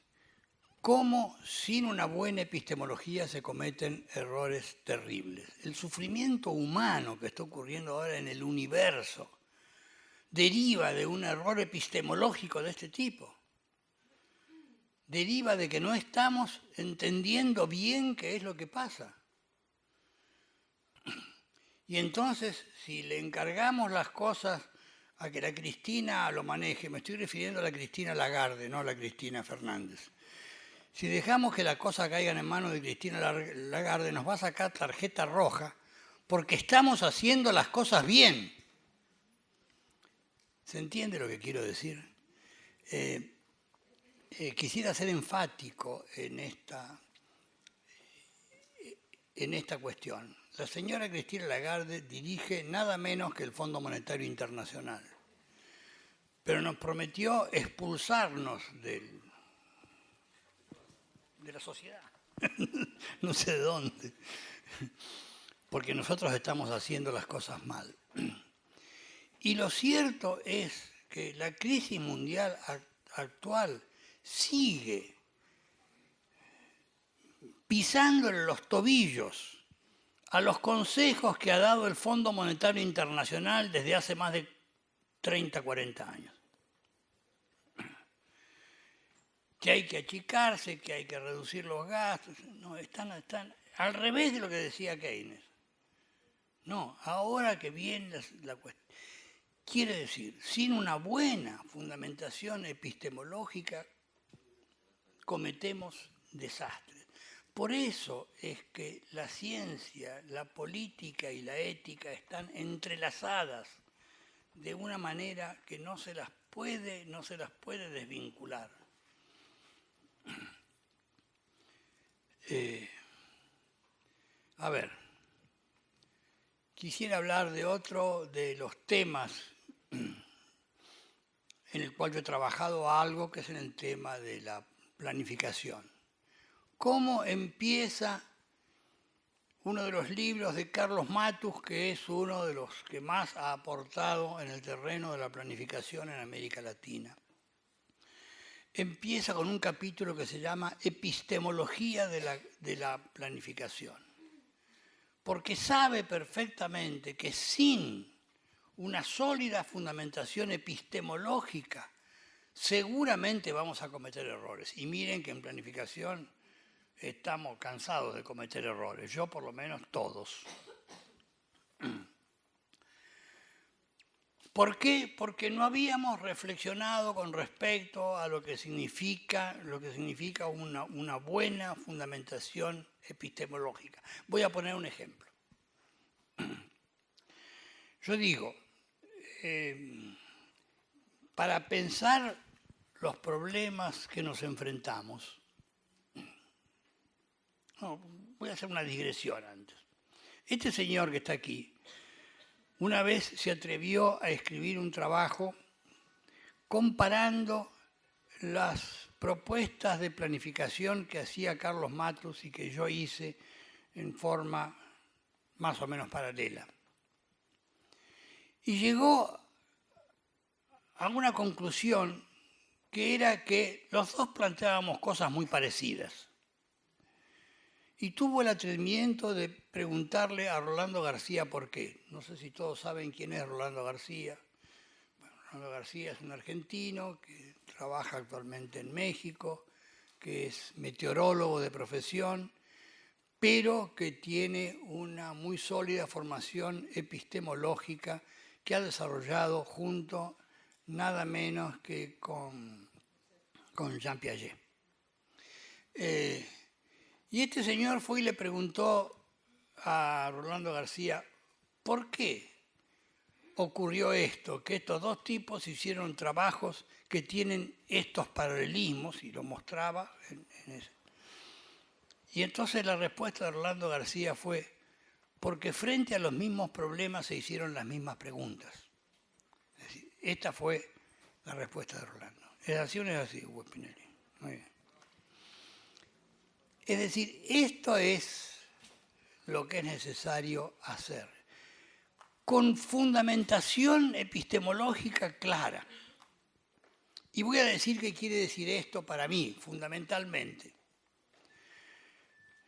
cómo sin una buena epistemología se cometen errores terribles. El sufrimiento humano que está ocurriendo ahora en el universo deriva de un error epistemológico de este tipo. Deriva de que no estamos entendiendo bien qué es lo que pasa. Y entonces, si le encargamos las cosas a que la Cristina lo maneje, me estoy refiriendo a la Cristina Lagarde, no a la Cristina Fernández. Si dejamos que las cosas caigan en manos de Cristina Lagarde, nos va a sacar tarjeta roja porque estamos haciendo las cosas bien. ¿Se entiende lo que quiero decir? Quisiera ser enfático en esta cuestión. La señora Cristina Lagarde dirige nada menos que el Fondo Monetario Internacional, pero nos prometió expulsarnos de la sociedad, no sé de dónde, porque nosotros estamos haciendo las cosas mal. Y lo cierto es que la crisis mundial actual sigue pisándole los tobillos a los consejos que ha dado el Fondo Monetario Internacional desde hace más de 30, 40 años. Que hay que achicarse, que hay que reducir los gastos. No, están al revés de lo que decía Keynes. No, ahora que viene la cuestión. Quiere decir, sin una buena fundamentación epistemológica, cometemos desastres. Por eso es que la ciencia, la política y la ética están entrelazadas de una manera que no se las puede desvincular. A ver, quisiera hablar de otro de los temas en el cual yo he trabajado algo, que es en el tema de la planificación. ¿Cómo empieza uno de los libros de Carlos Matus, que es uno de los que más ha aportado en el terreno de la planificación en América Latina? Empieza con un capítulo que se llama Epistemología de la planificación, porque sabe perfectamente que sin una sólida fundamentación epistemológica seguramente vamos a cometer errores. Y miren que en planificación estamos cansados de cometer errores, yo por lo menos todos. ¿Por qué? Porque no habíamos reflexionado con respecto a lo que significa una buena fundamentación epistemológica. Voy a poner un ejemplo. Yo digo, para pensar los problemas que nos enfrentamos, voy a hacer una digresión antes. Este señor que está aquí, una vez se atrevió a escribir un trabajo comparando las propuestas de planificación que hacía Carlos Matus y que yo hice en forma más o menos paralela. Y llegó a una conclusión que era que los dos planteábamos cosas muy parecidas. Y tuvo el atrevimiento de preguntarle a Rolando García por qué. No sé si todos saben quién es Rolando García. Bueno, Rolando García es un argentino que trabaja actualmente en México, que es meteorólogo de profesión, pero que tiene una muy sólida formación epistemológica que ha desarrollado junto nada menos que con Jean Piaget. Y este señor fue y le preguntó a Rolando García, ¿por qué ocurrió esto? Que estos dos tipos hicieron trabajos que tienen estos paralelismos, y lo mostraba en ese. Y entonces la respuesta de Rolando García fue, porque frente a los mismos problemas se hicieron las mismas preguntas. Es decir, esta fue la respuesta de Rolando. ¿Es así o no es así, Hugo Spinelli? Muy bien. Es decir, esto es lo que es necesario hacer, con fundamentación epistemológica clara. Y voy a decir qué quiere decir esto para mí, fundamentalmente.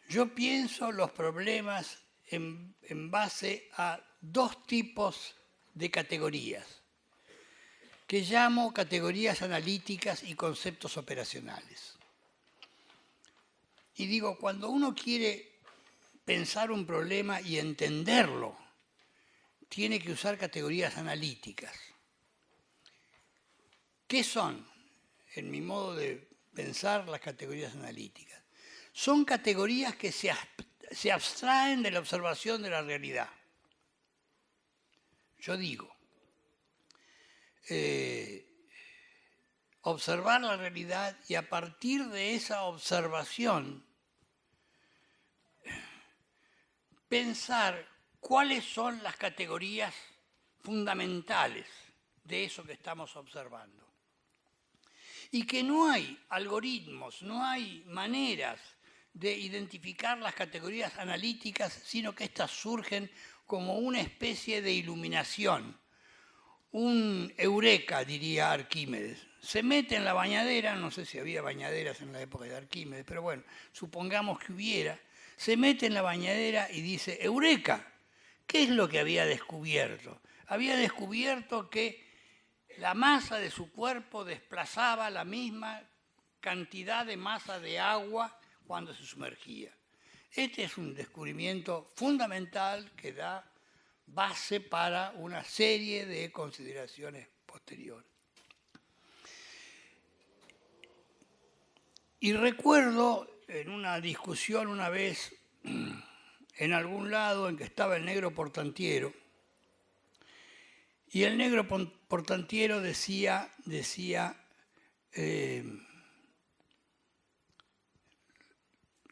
Yo pienso los problemas en base a dos tipos de categorías, que llamo categorías analíticas y conceptos operacionales. Y digo, cuando uno quiere pensar un problema y entenderlo, tiene que usar categorías analíticas. ¿Qué son, en mi modo de pensar las categorías analíticas. Son categorías que se abstraen de la observación de la realidad. Yo digo, observar la realidad y a partir de esa observación pensar cuáles son las categorías fundamentales de eso que estamos observando. Y que no hay algoritmos, no hay maneras de identificar las categorías analíticas, sino que éstas surgen como una especie de iluminación, un eureka, diría Arquímedes. Se mete en la bañadera, no sé si había bañaderas en la época de Arquímedes, pero bueno, supongamos que hubiera, se mete en la bañadera y dice, eureka, ¿qué es lo que había descubierto? Había descubierto que la masa de su cuerpo desplazaba la misma cantidad de masa de agua cuando se sumergía. Este es un descubrimiento fundamental que da base para una serie de consideraciones posteriores. Y recuerdo en una discusión una vez en algún lado en que estaba el negro Portantiero, y el negro Portantiero decía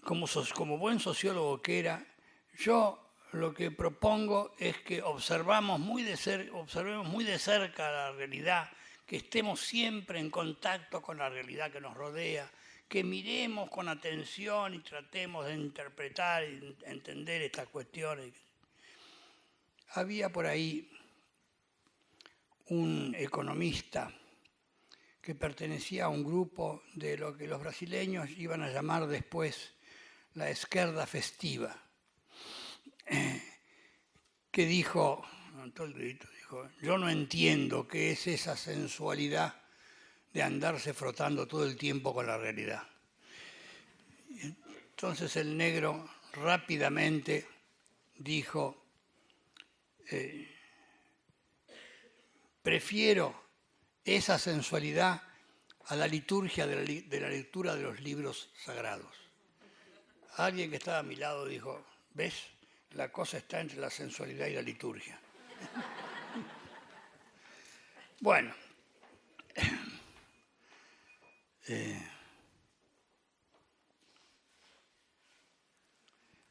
como buen sociólogo que era, yo lo que propongo es que observemos muy de cerca la realidad, que estemos siempre en contacto con la realidad que nos rodea, que miremos con atención y tratemos de interpretar y entender estas cuestiones. Había por ahí un economista que pertenecía a un grupo de lo que los brasileños iban a llamar después la esquerda festiva, que dijo, yo no entiendo qué es esa sensualidad de andarse frotando todo el tiempo con la realidad. Entonces el negro rápidamente dijo, prefiero esa sensualidad a la liturgia de la lectura de los libros sagrados. Alguien que estaba a mi lado dijo, ¿ves? La cosa está entre la sensualidad y la liturgia. Bueno,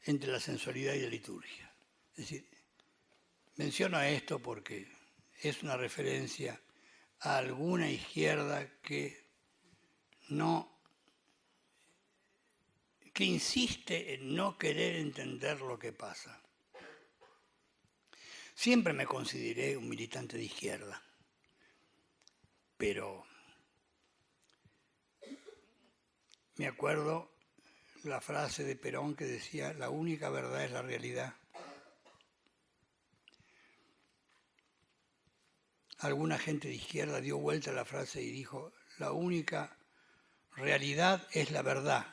entre la sensualidad y la liturgia. Es decir, menciono esto porque es una referencia a alguna izquierda que insiste en no querer entender lo que pasa. Siempre me consideré un militante de izquierda, pero me acuerdo la frase de Perón que decía, la única verdad es la realidad. Alguna gente de izquierda dio vuelta a la frase y dijo, la única realidad es la verdad.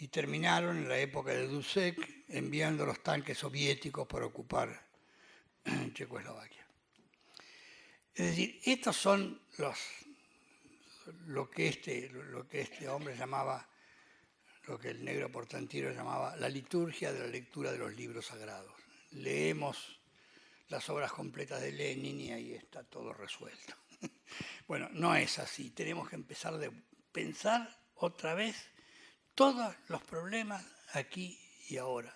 Y terminaron en la época de Dusek enviando los tanques soviéticos para ocupar Checoslovaquia. Es decir, estos son lo que este hombre llamaba, lo que el negro Portantiero llamaba la liturgia de la lectura de los libros sagrados. Leemos las obras completas de Lenin y ahí está todo resuelto. Bueno, no es así. Tenemos que empezar a pensar otra vez todos los problemas aquí y ahora.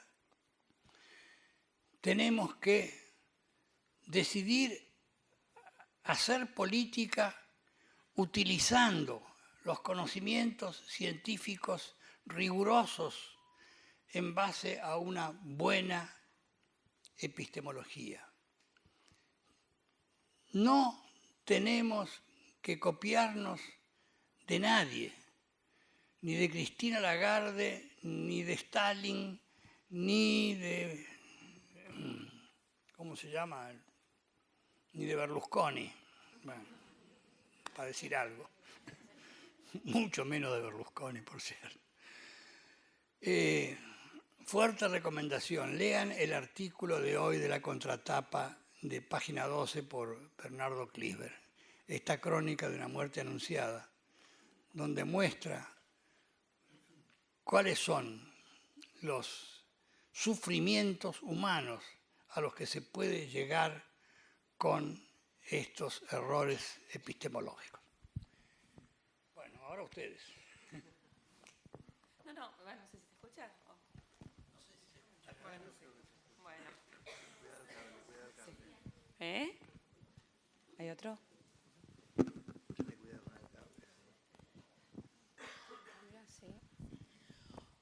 Tenemos que decidir hacer política utilizando los conocimientos científicos rigurosos en base a una buena epistemología. No tenemos que copiarnos de nadie, ni de Cristina Lagarde, ni de Stalin, ni de, ¿cómo se llama? Ni de Berlusconi, bueno, para decir algo. Mucho menos de Berlusconi, por cierto. Fuerte recomendación, lean el artículo de hoy de la contratapa de página 12 por Bernardo Klisber, esta crónica de una muerte anunciada, donde muestra cuáles son los sufrimientos humanos a los que se puede llegar con estos errores epistemológicos. Bueno, ahora ustedes. No, bueno, no sé si se escucha. No sé si se escucha. Bueno, sí. Bueno. Sí. ¿Hay otro? Sí.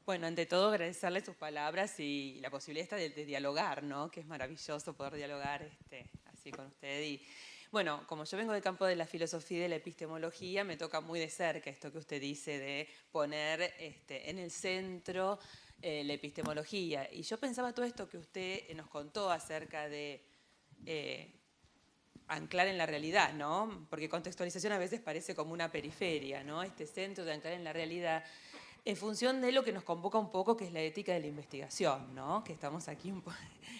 Bueno, ante todo agradecerle sus palabras y la posibilidad esta de dialogar, ¿no? Que es maravilloso poder dialogar así con usted. Y bueno, como yo vengo del campo de la filosofía y de la epistemología, me toca muy de cerca esto que usted dice de poner en el centro la epistemología. Y yo pensaba todo esto que usted nos contó acerca de anclar en la realidad, ¿no? Porque contextualización a veces parece como una periferia, ¿no? Este centro de anclar en la realidad, en función de lo que nos convoca un poco, que es la ética de la investigación, ¿no? Que estamos aquí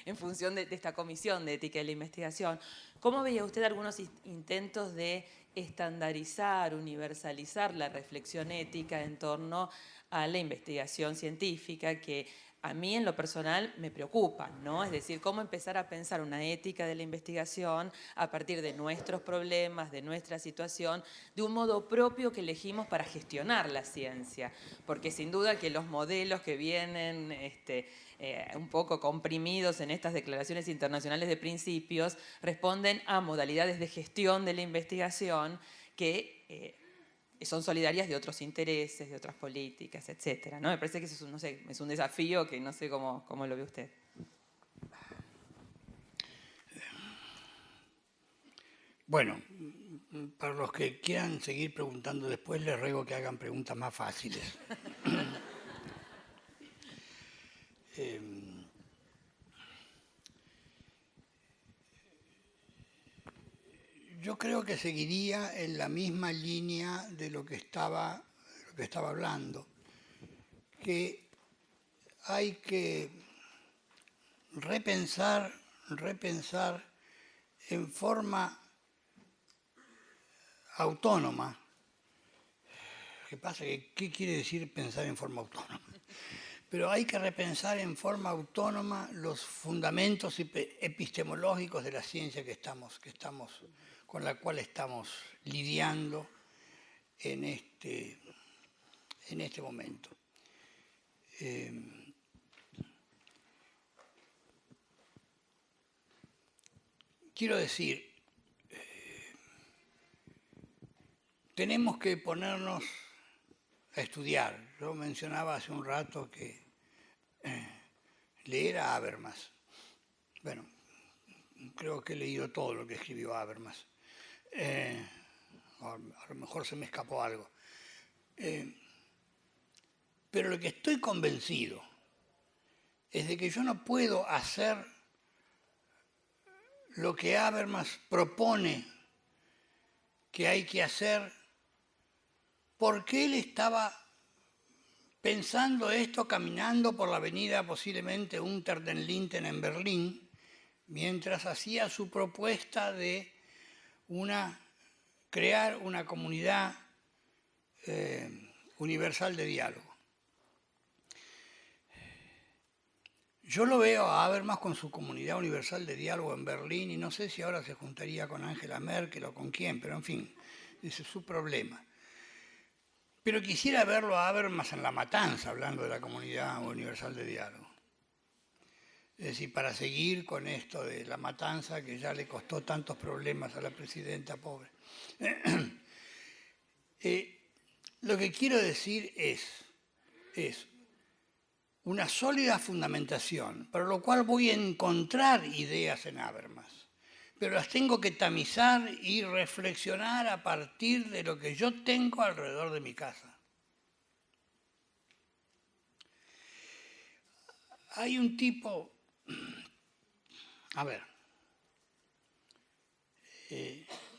en función de esta comisión de ética de la investigación. ¿Cómo veía usted algunos intentos de estandarizar, universalizar la reflexión ética en torno a la investigación científica, que a mí en lo personal me preocupan, ¿no? Es decir, cómo empezar a pensar una ética de la investigación a partir de nuestros problemas, de nuestra situación, de un modo propio que elegimos para gestionar la ciencia. Porque sin duda que los modelos que vienen un poco comprimidos en estas declaraciones internacionales de principios responden a modalidades de gestión de la investigación que son solidarias de otros intereses, de otras políticas, etcétera, ¿no? Me parece que eso es un desafío que no sé cómo lo ve usted. Bueno, para los que quieran seguir preguntando después, les ruego que hagan preguntas más fáciles. Yo creo que seguiría en la misma línea de lo que estaba hablando, que hay que repensar en forma autónoma. ¿Qué pasa? ¿Qué quiere decir pensar en forma autónoma? Pero hay que repensar en forma autónoma los fundamentos epistemológicos de la ciencia con la cual estamos lidiando en este momento. Quiero decir, tenemos que ponernos a estudiar. Yo mencionaba hace un rato que leer a Habermas. Bueno, creo que he leído todo lo que escribió Habermas. A lo mejor se me escapó algo. Pero lo que estoy convencido es de que yo no puedo hacer lo que Habermas propone que hay que hacer porque él estaba pensando esto caminando por la avenida posiblemente Unter den Linden en Berlín, mientras hacía su propuesta de crear una comunidad universal de diálogo. Yo lo veo a Habermas con su comunidad universal de diálogo en Berlín y no sé si ahora se juntaría con Angela Merkel o con quién, pero en fin, ese es su problema. Pero quisiera verlo a Habermas en La Matanza, hablando de la comunidad universal de diálogo. Es decir, para seguir con esto de La Matanza, que ya le costó tantos problemas a la presidenta pobre. Lo que quiero decir es una sólida fundamentación, para lo cual voy a encontrar ideas en Habermas, pero las tengo que tamizar y reflexionar a partir de lo que yo tengo alrededor de mi casa. Hay un tipo,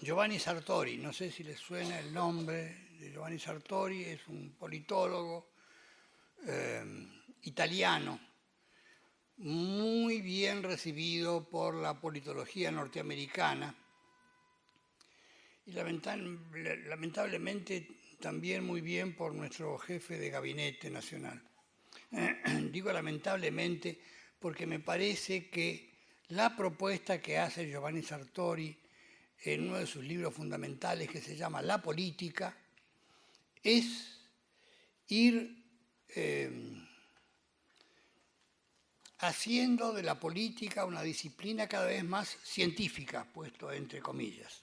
Giovanni Sartori, no sé si les suena el nombre de Giovanni Sartori, es un politólogo italiano, muy bien recibido por la politología norteamericana y lamentablemente también muy bien por nuestro jefe de gabinete nacional. Digo lamentablemente porque me parece que la propuesta que hace Giovanni Sartori en uno de sus libros fundamentales que se llama La política es ir haciendo de la política una disciplina cada vez más científica, puesto entre comillas.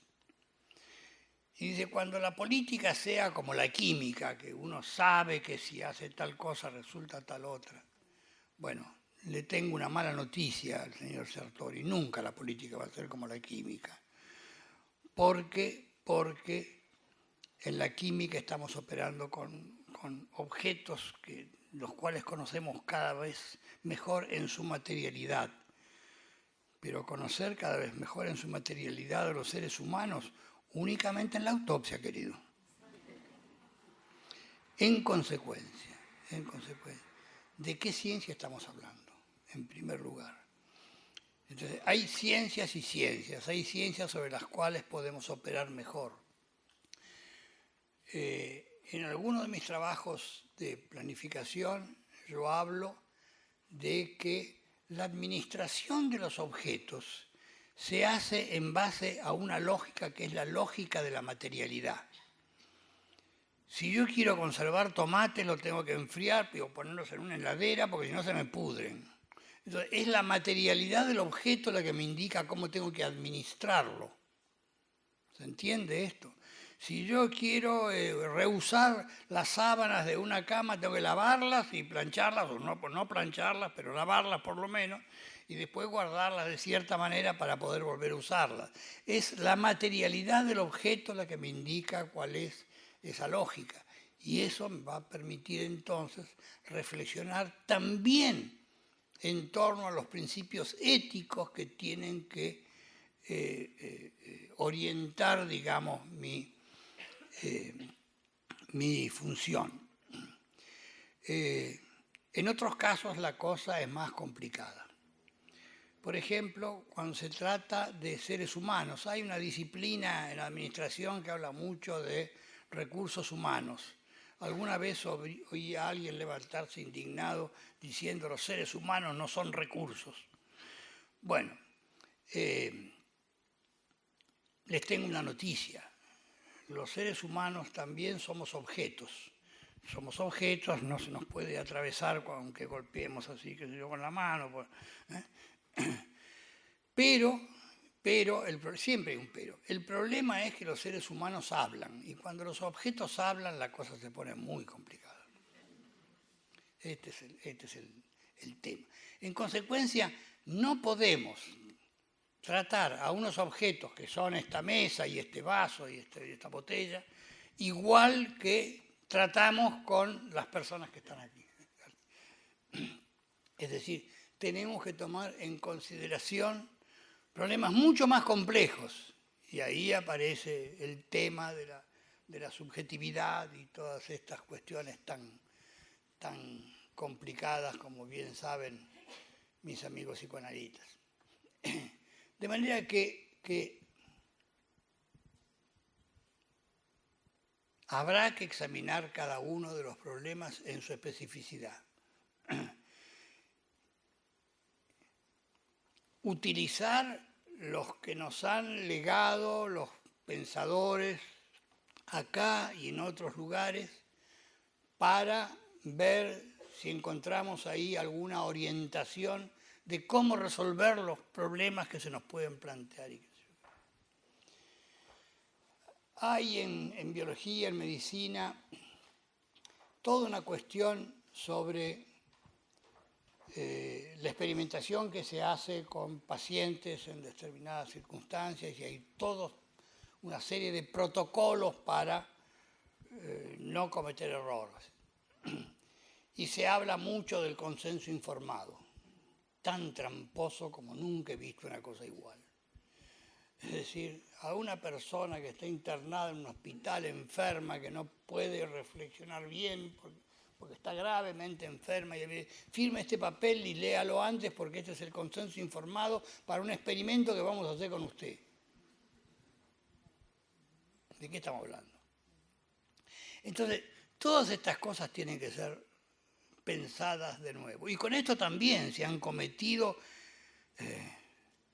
Y dice, cuando la política sea como la química, que uno sabe que si hace tal cosa resulta tal otra. Bueno, le tengo una mala noticia al señor Sartori, nunca la política va a ser como la química. Porque en la química estamos operando con objetos los cuales conocemos cada vez mejor en su materialidad. Pero conocer cada vez mejor en su materialidad a los seres humanos únicamente en la autopsia, querido. En consecuencia, ¿de qué ciencia estamos hablando? En primer lugar. Entonces, hay ciencias y ciencias. Hay ciencias sobre las cuales podemos operar mejor. En algunos de mis trabajos de planificación yo hablo de que la administración de los objetos se hace en base a una lógica que es la lógica de la materialidad. Si yo quiero conservar tomates, los tengo que enfriar o ponerlos en una heladera porque si no se me pudren. Entonces, es la materialidad del objeto la que me indica cómo tengo que administrarlo. ¿Se entiende esto? Si yo quiero reusar las sábanas de una cama, tengo que lavarlas y plancharlas, o no plancharlas, pero lavarlas por lo menos, y después guardarlas de cierta manera para poder volver a usarlas. Es la materialidad del objeto la que me indica cuál es esa lógica. Y eso me va a permitir entonces reflexionar también en torno a los principios éticos que tienen que orientar, digamos, mi función. En otros casos la cosa es más complicada. Por ejemplo, cuando se trata de seres humanos, hay una disciplina en la administración que habla mucho de recursos humanos. Alguna vez oí a alguien levantarse indignado diciendo los seres humanos no son recursos. Bueno, les tengo una noticia. Los seres humanos también somos objetos. Somos objetos, no se nos puede atravesar aunque golpeemos así, que se yo con la mano. Pues, Pero, siempre hay un pero. El problema es que los seres humanos hablan, y cuando los objetos hablan, la cosa se pone muy complicada. Este es el tema. En consecuencia, no podemos tratar a unos objetos que son esta mesa y este vaso y esta botella, igual que tratamos con las personas que están aquí. Es decir, tenemos que tomar en consideración problemas mucho más complejos, y ahí aparece el tema de la subjetividad y todas estas cuestiones tan complicadas, como bien saben mis amigos psicoanalistas. De manera que habrá que examinar cada uno de los problemas en su especificidad. Utilizar los que nos han legado los pensadores acá y en otros lugares para ver si encontramos ahí alguna orientación de cómo resolver los problemas que se nos pueden plantear. Hay en biología, en medicina, toda una cuestión sobre la experimentación que se hace con pacientes en determinadas circunstancias, y hay toda una serie de protocolos para no cometer errores. Y se habla mucho del consenso informado, tan tramposo como nunca he visto una cosa igual. Es decir, a una persona que está internada en un hospital enferma, que no puede reflexionar bien porque está gravemente enferma, y firme este papel y léalo antes porque este es el consenso informado para un experimento que vamos a hacer con usted. ¿De qué estamos hablando? Entonces, todas estas cosas tienen que ser pensadas de nuevo. Y con esto también se han cometido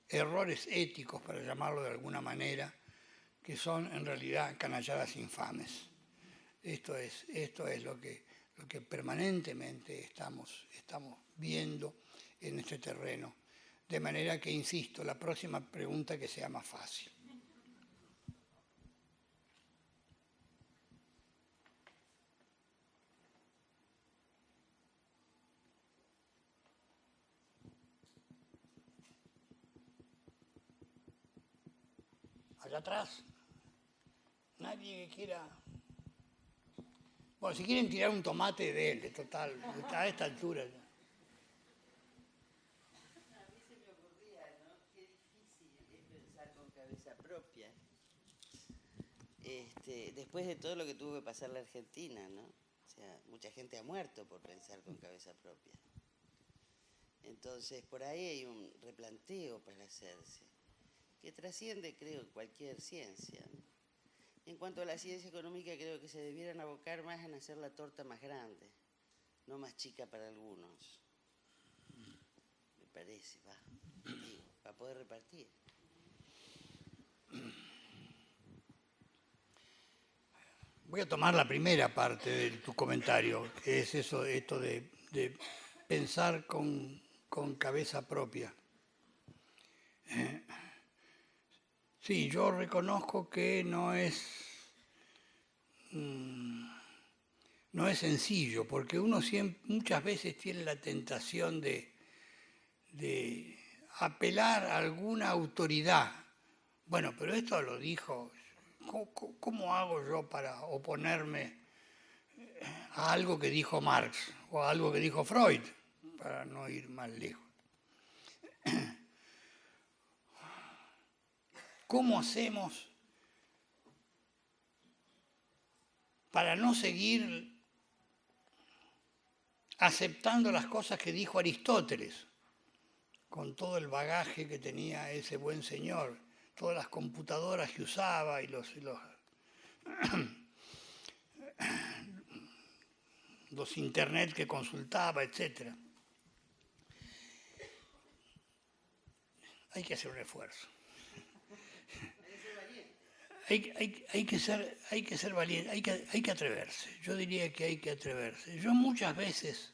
errores éticos, para llamarlo de alguna manera, que son en realidad canalladas infames. Esto es lo que permanentemente estamos viendo en este terreno. De manera que, insisto, la próxima pregunta que sea más fácil. Allá atrás. Nadie que quiera... Bueno, si quieren tirar un tomate de él, de total, a esta altura. A mí se me ocurría, ¿no? Qué difícil es pensar con cabeza propia. Después de todo lo que tuvo que pasar la Argentina, ¿no? O sea, mucha gente ha muerto por pensar con cabeza propia. Entonces, por ahí hay un replanteo para hacerse, que trasciende, creo, cualquier ciencia, ¿no? En cuanto a la ciencia económica, creo que se debieran abocar más en hacer la torta más grande, no más chica para algunos. Me parece, digo, para poder repartir. Voy a tomar la primera parte de tu comentario, que es esto de pensar con cabeza propia. Sí, yo reconozco que no es sencillo, porque uno muchas veces tiene la tentación de apelar a alguna autoridad. Bueno, pero esto lo dijo, ¿cómo hago yo para oponerme a algo que dijo Marx o a algo que dijo Freud, para no ir más lejos? ¿Cómo hacemos para no seguir aceptando las cosas que dijo Aristóteles, con todo el bagaje que tenía ese buen señor, todas las computadoras que usaba y los internet que consultaba, etc.? Hay que hacer un esfuerzo. Hay que ser valiente, hay que atreverse. Yo diría que hay que atreverse. Yo muchas veces,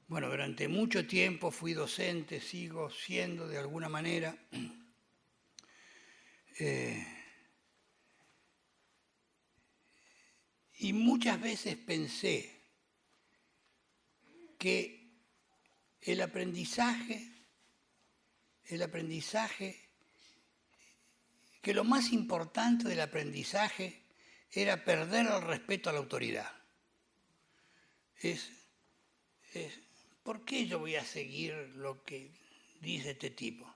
bueno, durante mucho tiempo fui docente, sigo siendo de alguna manera, y muchas veces pensé que el aprendizaje, que lo más importante del aprendizaje era perder el respeto a la autoridad. ¿Por qué yo voy a seguir lo que dice este tipo?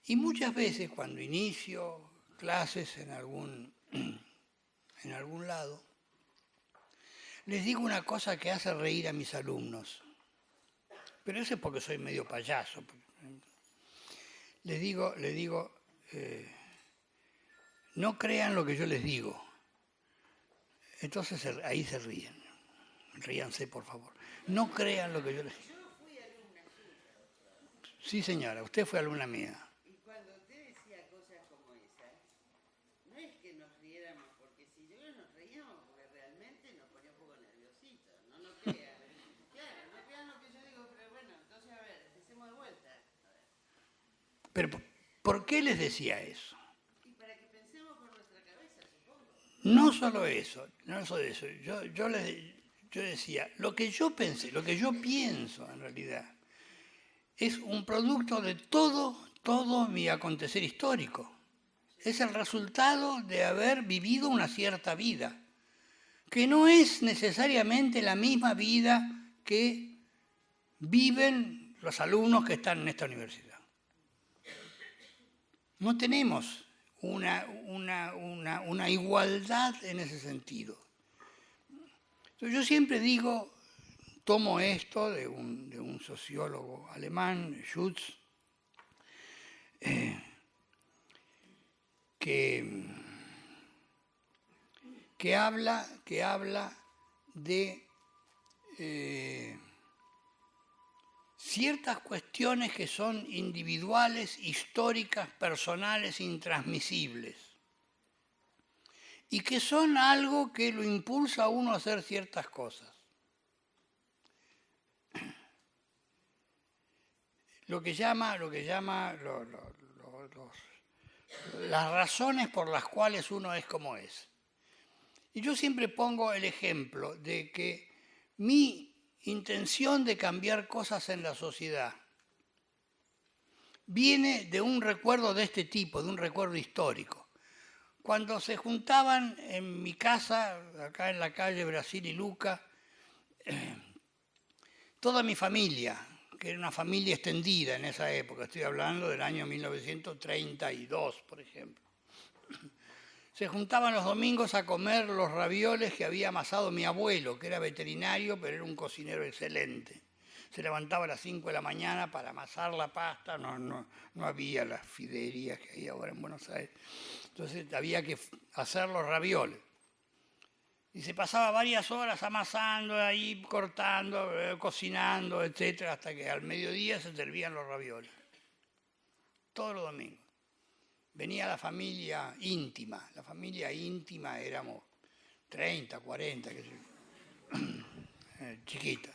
Y muchas veces cuando inicio clases en algún lado, les digo una cosa que hace reír a mis alumnos. Pero eso es porque soy medio payaso. Les digo, no crean lo que yo les digo. Entonces ahí se ríen. Ríanse, por favor. No crean lo que yo les digo. Yo fui alumna suya. Sí, señora, usted fue alumna mía. Y cuando usted decía cosas como esas, no es que nos riéramos, porque si yo nos reíamos, porque realmente nos ponía un poco nerviositos. No nos crean. Claro, no crean lo que yo digo, pero bueno, entonces a ver, empecemos de vuelta. A ver. Pero, ¿por qué les decía eso? Y para que pensemos con nuestra cabeza, supongo. No solo eso. Yo decía, lo que yo pensé, lo que yo pienso en realidad, es un producto de todo mi acontecer histórico. Es el resultado de haber vivido una cierta vida, que no es necesariamente la misma vida que viven los alumnos que están en esta universidad. No tenemos una igualdad en ese sentido. Entonces, yo siempre digo, tomo esto de un sociólogo alemán, Schutz, que que habla de ciertas cuestiones que son individuales, históricas, personales, intransmisibles, y que son algo que lo impulsa a uno a hacer ciertas cosas. Las razones por las cuales uno es como es. Y yo siempre pongo el ejemplo de que mi intención de cambiar cosas en la sociedad viene de un recuerdo de este tipo, de un recuerdo histórico. Cuando se juntaban en mi casa, acá en la calle Brasil y Luca, toda mi familia, que era una familia extendida en esa época, estoy hablando del año 1932, por ejemplo, se juntaban los domingos a comer los ravioles que había amasado mi abuelo, que era veterinario, pero era un cocinero excelente. Se levantaba a las 5 de la mañana para amasar la pasta, no había las fiderías que hay ahora en Buenos Aires. Entonces había que hacer los ravioles. Y se pasaba varias horas amasando, ahí cortando, cocinando, etcétera, hasta que al mediodía se servían los ravioles. Todos los domingos. Venía la familia íntima éramos 30, 40, qué sé yo, chiquita.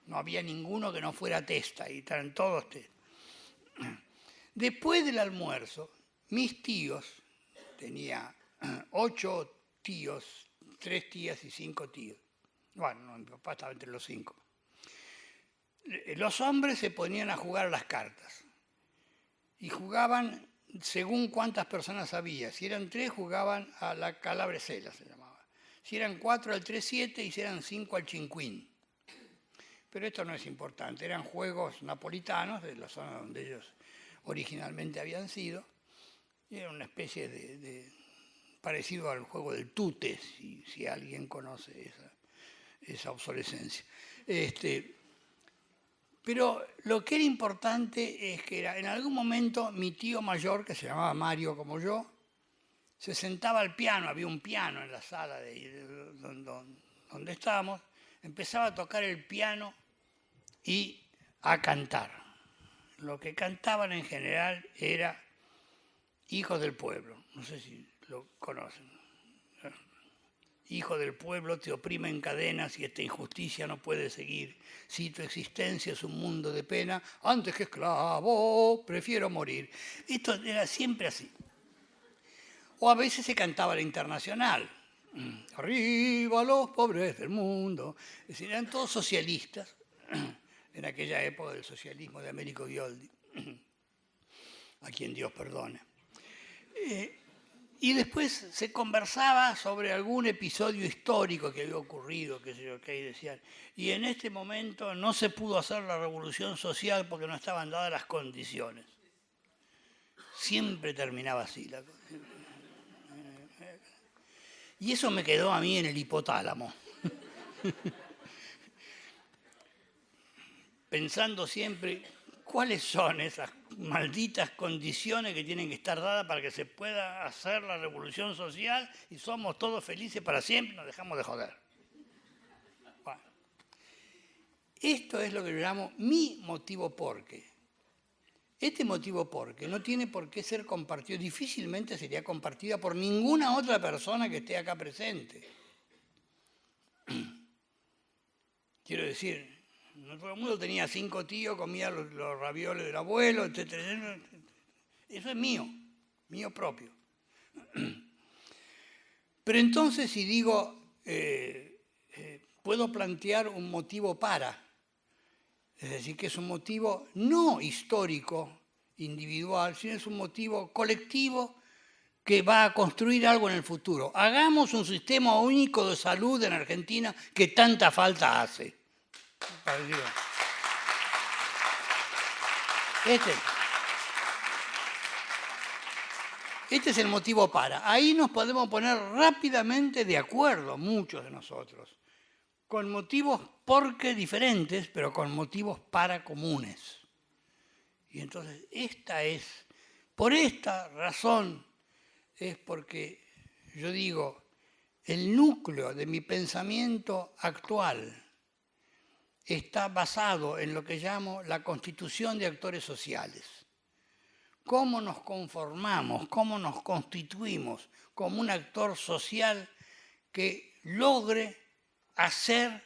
No había ninguno que no fuera testa, y estaban todos testas. Después del almuerzo, mis tíos, tenía 8 tíos, 3 tías y 5 tíos. Bueno, mi papá estaba entre los 5. Los hombres se ponían a jugar a las cartas y jugaban según cuántas personas había. Si eran 3, jugaban a la calabresela, se llamaba. Si eran 4, al 3-7, y si eran 5, al chinquín. Pero esto no es importante. Eran juegos napolitanos, de la zona donde ellos originalmente habían sido. Y era una especie de parecido al juego del tute, si alguien conoce esa obsolescencia. Pero lo que era importante es que en algún momento mi tío mayor, que se llamaba Mario como yo, se sentaba al piano, había un piano en la sala donde estábamos, empezaba a tocar el piano y a cantar. Lo que cantaban en general era Hijos del Pueblo, no sé si lo conocen. Hijo del pueblo, te oprime en cadenas y esta injusticia no puede seguir. Si tu existencia es un mundo de pena, antes que esclavo, prefiero morir. Esto era siempre así. O a veces se cantaba la Internacional. Arriba los pobres del mundo. Es decir, eran todos socialistas en aquella época del socialismo de Américo Violdi, a quien Dios perdone. Y después se conversaba sobre algún episodio histórico que había ocurrido, qué sé yo, que ahí decían. Y en este momento no se pudo hacer la revolución social porque no estaban dadas las condiciones. Siempre terminaba así la cosa. Y eso me quedó a mí en el hipotálamo. Pensando siempre, ¿cuáles son esas malditas condiciones que tienen que estar dadas para que se pueda hacer la revolución social y somos todos felices para siempre y nos dejamos de joder? Bueno, esto es lo que yo llamo mi motivo porque. Este motivo porque no tiene por qué ser compartido, difícilmente sería compartida por ninguna otra persona que esté acá presente. Quiero decir, no todo el mundo tenía 5 tíos, comía los ravioles del abuelo, etc. Eso es mío propio. Pero entonces si digo, puedo plantear un motivo para, es decir, que es un motivo no histórico, individual, sino es un motivo colectivo que va a construir algo en el futuro. Hagamos un sistema único de salud en Argentina que tanta falta hace. Este es el motivo para. Ahí nos podemos poner rápidamente de acuerdo, muchos de nosotros, con motivos porque diferentes, pero con motivos para comunes. Y entonces por esta razón es porque yo digo, el núcleo de mi pensamiento actual está basado en lo que llamo la constitución de actores sociales. Cómo nos conformamos, cómo nos constituimos como un actor social que logre hacer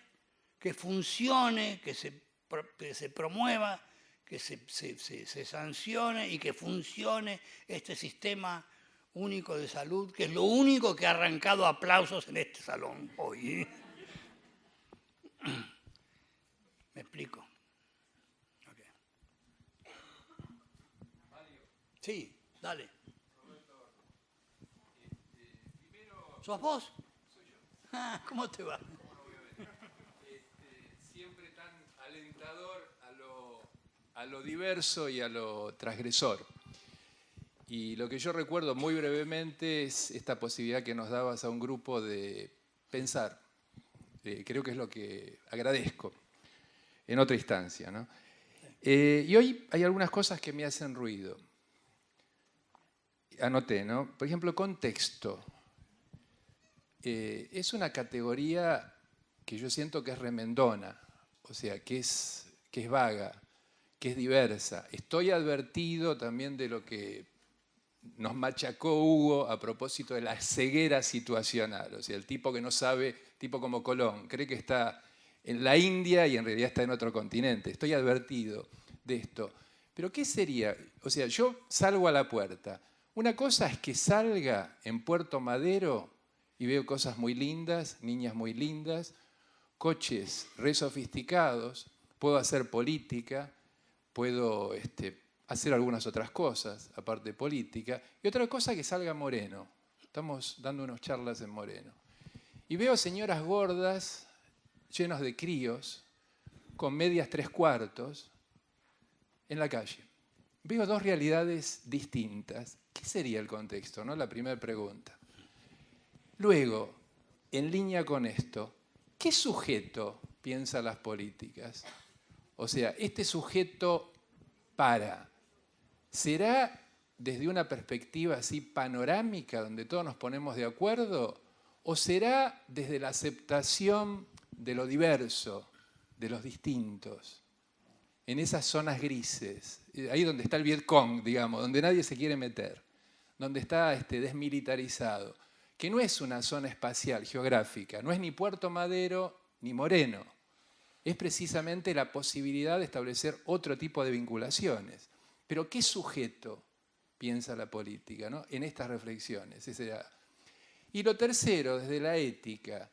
que funcione, que se promueva, que se sancione y que funcione este sistema único de salud, que es lo único que ha arrancado aplausos en este salón hoy. ¿Me explico? Okay. Sí, dale. ¿Sos vos? Soy yo. Ah, ¿cómo te va? Siempre tan alentador a lo diverso y a lo transgresor. Y lo que yo recuerdo muy brevemente es esta posibilidad que nos dabas a un grupo de pensar. Creo que es lo que agradezco en otra instancia, ¿no? Y hoy hay algunas cosas que me hacen ruido. Anoté, ¿no? Por ejemplo, contexto. Es una categoría que yo siento que es remendona, o sea, que es vaga, que es diversa. Estoy advertido también de lo que nos machacó Hugo a propósito de la ceguera situacional, o sea, el tipo que no sabe, tipo como Colón, cree que está en la India y en realidad está en otro continente. Estoy advertido de esto. Pero ¿qué sería? O sea, yo salgo a la puerta. Una cosa es que salga en Puerto Madero y veo cosas muy lindas, niñas muy lindas, coches re sofisticados, puedo hacer política, puedo hacer algunas otras cosas, aparte de política, y otra cosa que salga Moreno. Estamos dando unas charlas en Moreno. Y veo señoras gordas, llenos de críos, con medias 3/4, en la calle. Veo dos realidades distintas. ¿Qué sería el contexto, no? La primera pregunta. Luego, en línea con esto, ¿qué sujeto piensa las políticas? O sea, este sujeto ¿será desde una perspectiva así panorámica, donde todos nos ponemos de acuerdo? ¿O será desde la aceptación de lo diverso, de los distintos? En esas zonas grises, ahí donde está el Vietcong, digamos, donde nadie se quiere meter, donde está desmilitarizado, que no es una zona espacial, geográfica, no es ni Puerto Madero ni Moreno, es precisamente la posibilidad de establecer otro tipo de vinculaciones. Pero ¿qué sujeto piensa la política, ¿no? En estas reflexiones? Y lo tercero, desde la ética,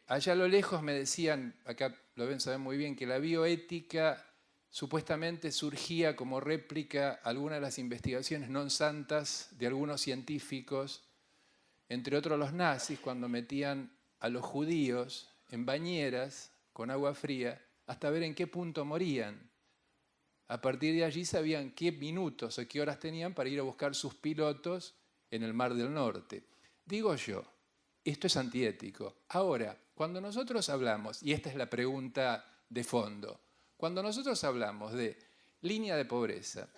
allá a lo lejos me decían, acá lo ven, saben muy bien, que la bioética supuestamente surgía como réplica a algunas de las investigaciones non santas de algunos científicos, entre otros los nazis, cuando metían a los judíos en bañeras con agua fría hasta ver en qué punto morían. A partir de allí sabían qué minutos o qué horas tenían para ir a buscar sus pilotos en el Mar del Norte. Digo yo, esto es antiético. Ahora, cuando nosotros hablamos, y esta es la pregunta de fondo, cuando nosotros hablamos de línea de pobreza,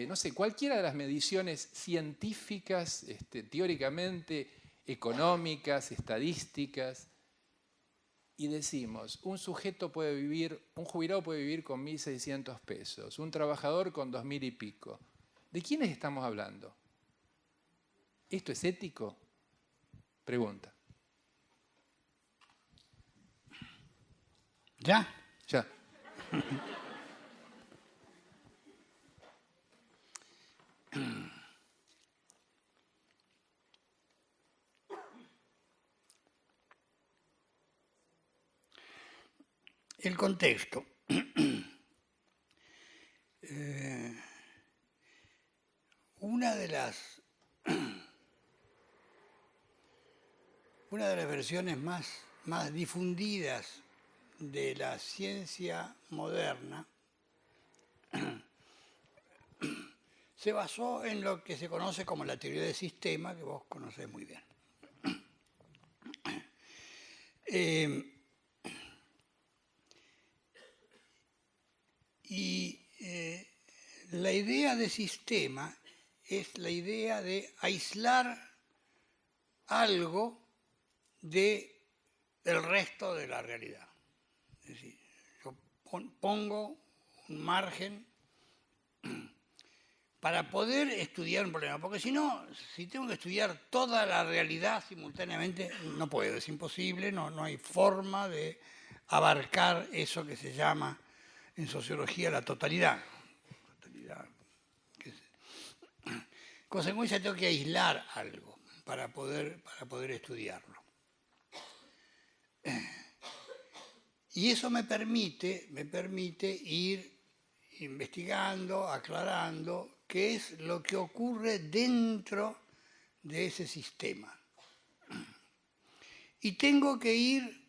no sé, cualquiera de las mediciones científicas, teóricamente económicas, estadísticas, y decimos, un jubilado puede vivir con 1.600 pesos, un trabajador con 2.000 y pico. ¿De quiénes estamos hablando? ¿Esto es ético? Pregunta. ¿Ya? Ya. El contexto. Una de las versiones más difundidas de la ciencia moderna se basó en lo que se conoce como la teoría del sistema, que vos conocés muy bien. La idea de sistema es la idea de aislar algo del resto de la realidad. Es decir, yo pongo un margen para poder estudiar un problema, porque si no, si tengo que estudiar toda la realidad simultáneamente, no puedo, es imposible, no hay forma de abarcar eso que se llama en sociología la totalidad. En consecuencia, tengo que aislar algo para poder estudiarlo. Y eso me permite ir investigando, aclarando qué es lo que ocurre dentro de ese sistema. Y tengo que ir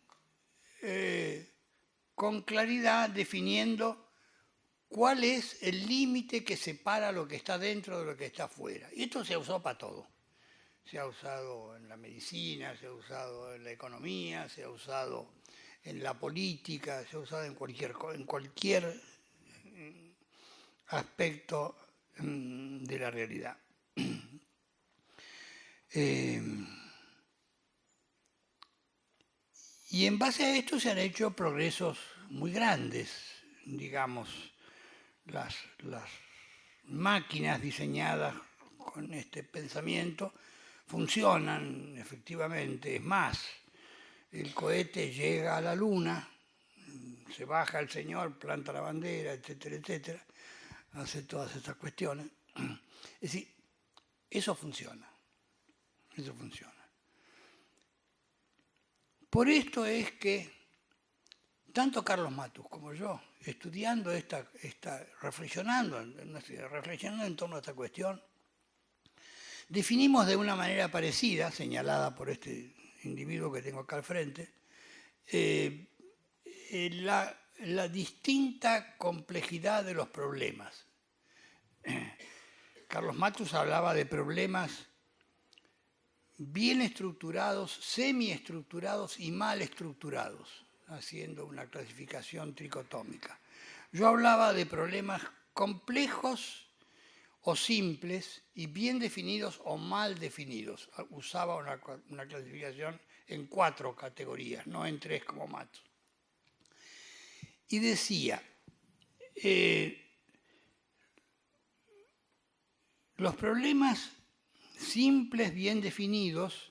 con claridad definiendo cuál es el límite que separa lo que está dentro de lo que está afuera. Y esto se ha usado para todo. Se ha usado en la medicina, se ha usado en la economía, se ha usado en la política, se ha usado en cualquier aspecto de la realidad. Y en base a esto se han hecho progresos muy grandes, digamos, las máquinas diseñadas con este pensamiento funcionan efectivamente. Es más, el cohete llega a la Luna, se baja el señor, planta la bandera, etcétera, etcétera, hace todas estas cuestiones. Es decir, eso funciona. Por esto es que tanto Carlos Matus como yo, estudiando reflexionando en torno a esta cuestión, definimos de una manera parecida, señalada por este individuo que tengo acá al frente, la distinta complejidad de los problemas. Carlos Matus hablaba de problemas bien estructurados, semiestructurados y mal estructurados, haciendo una clasificación tricotómica. Yo hablaba de problemas complejos o simples y bien definidos o mal definidos. Usaba una clasificación en 4 categorías, no en 3 como Matus. Y decía, los problemas simples, bien definidos,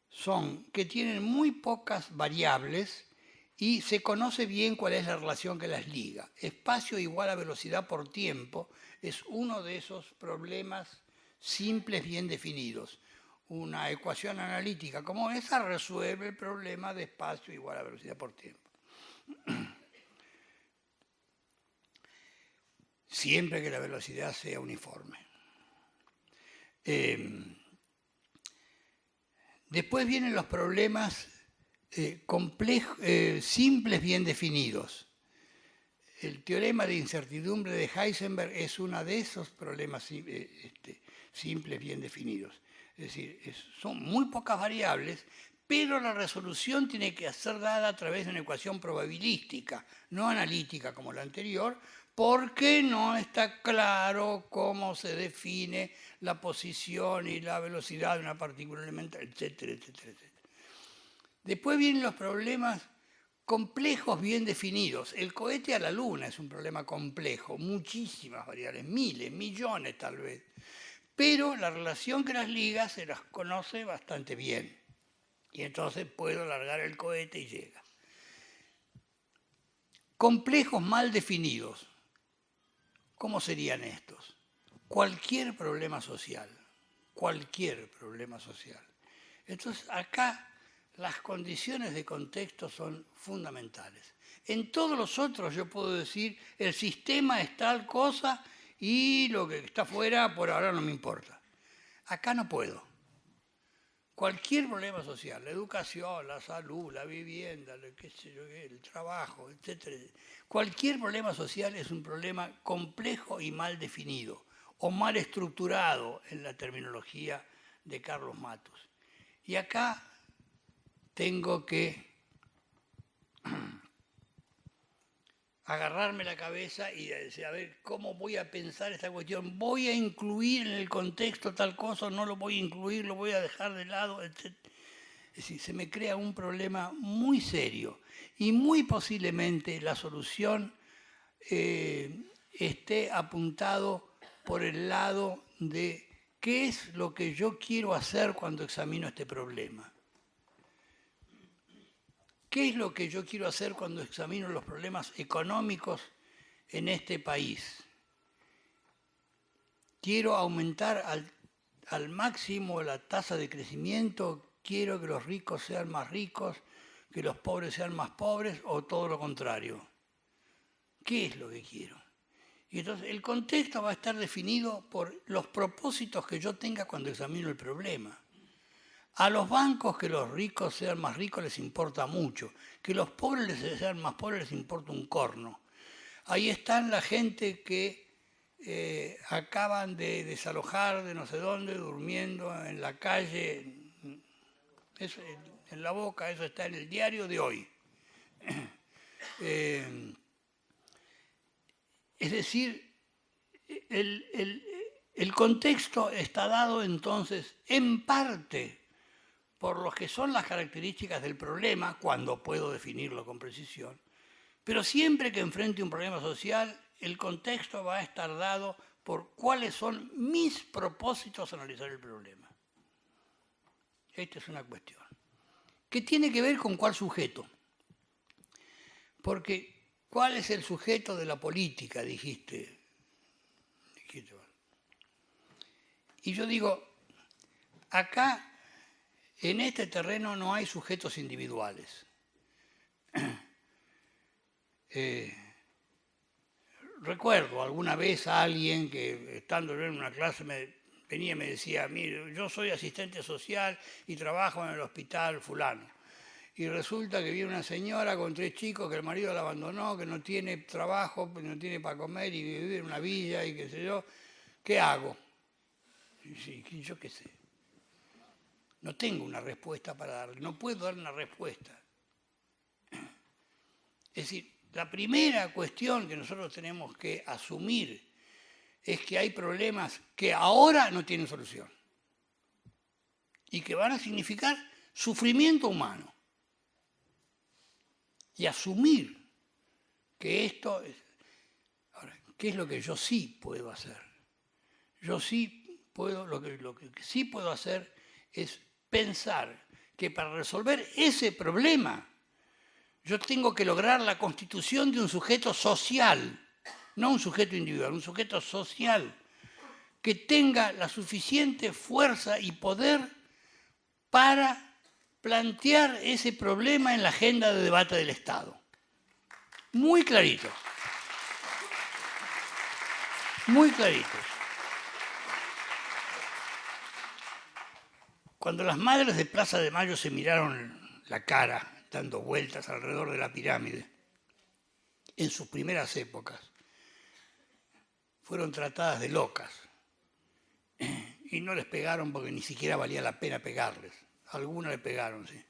son que tienen muy pocas variables y se conoce bien cuál es la relación que las liga. Espacio igual a velocidad por tiempo es uno de esos problemas simples, bien definidos. Una ecuación analítica como esa resuelve el problema de espacio igual a velocidad por tiempo. Siempre que la velocidad sea uniforme. Después vienen los problemas simples bien definidos. El teorema de incertidumbre de Heisenberg es uno de esos problemas simples bien definidos. Es decir, son muy pocas variables, pero la resolución tiene que ser dada a través de una ecuación probabilística, no analítica como la anterior, porque no está claro cómo se define la posición y la velocidad de una partícula elemental, etcétera, etcétera, etcétera. Después vienen los problemas complejos bien definidos. El cohete a la Luna es un problema complejo, muchísimas variables, miles, millones tal vez. Pero la relación que las liga se las conoce bastante bien. Y entonces puedo largar el cohete y llega. Complejos mal definidos. ¿Cómo serían estos? Cualquier problema social. Entonces, acá las condiciones de contexto son fundamentales. En todos los otros yo puedo decir, el sistema es tal cosa y lo que está afuera por ahora no me importa. Acá no puedo. Cualquier problema social, la educación, la salud, la vivienda, el trabajo, etcétera. Cualquier problema social es un problema complejo y mal definido o mal estructurado en la terminología de Carlos Matus. Y acá tengo que agarrarme la cabeza y decir, a ver, ¿cómo voy a pensar esta cuestión? ¿Voy a incluir en el contexto tal cosa o no lo voy a incluir? ¿Lo voy a dejar de lado? Etc. Es decir, se me crea un problema muy serio y muy posiblemente la solución esté apuntado por el lado de qué es lo que yo quiero hacer cuando examino este problema. ¿Qué es lo que yo quiero hacer cuando examino los problemas económicos en este país? Quiero aumentar al máximo la tasa de crecimiento, quiero que los ricos sean más ricos, que los pobres sean más pobres, o todo lo contrario. ¿Qué es lo que quiero? Y entonces el contexto va a estar definido por los propósitos que yo tenga cuando examino el problema. A los bancos que los ricos sean más ricos les importa mucho, que los pobres sean más pobres les importa un corno. Ahí están la gente que acaban de desalojar de no sé dónde, durmiendo en la calle, eso, en La Boca, eso está en el diario de hoy. Es decir, el contexto está dado entonces en parte por lo que son las características del problema, cuando puedo definirlo con precisión, pero siempre que enfrente un problema social, el contexto va a estar dado por cuáles son mis propósitos a analizar el problema. Esta es una cuestión que tiene que ver con cuál sujeto. Porque, ¿cuál es el sujeto de la política? Dijiste. Y yo digo, acá, en este terreno no hay sujetos individuales. Recuerdo alguna vez a alguien que, estando en una clase, venía y me decía, mire, yo soy asistente social y trabajo en el hospital fulano. Y resulta que viene una señora con 3 chicos que el marido la abandonó, que no tiene trabajo, no tiene para comer y vive en una villa y qué sé yo. ¿Qué hago? Y yo qué sé. No tengo una respuesta para darle, no puedo dar una respuesta. Es decir, la primera cuestión que nosotros tenemos que asumir es que hay problemas que ahora no tienen solución y que van a significar sufrimiento humano. Y asumir que esto es... Ahora, ¿qué es lo que yo sí puedo hacer? Yo sí puedo, lo que sí puedo hacer es pensar que para resolver ese problema yo tengo que lograr la constitución de un sujeto social, no un sujeto individual, un sujeto social que tenga la suficiente fuerza y poder para plantear ese problema en la agenda de debate del Estado. Muy clarito. Muy clarito. Cuando las madres de Plaza de Mayo se miraron la cara, dando vueltas alrededor de la pirámide, en sus primeras épocas, fueron tratadas de locas. Y no les pegaron porque ni siquiera valía la pena pegarles. Algunas le pegaron, sí.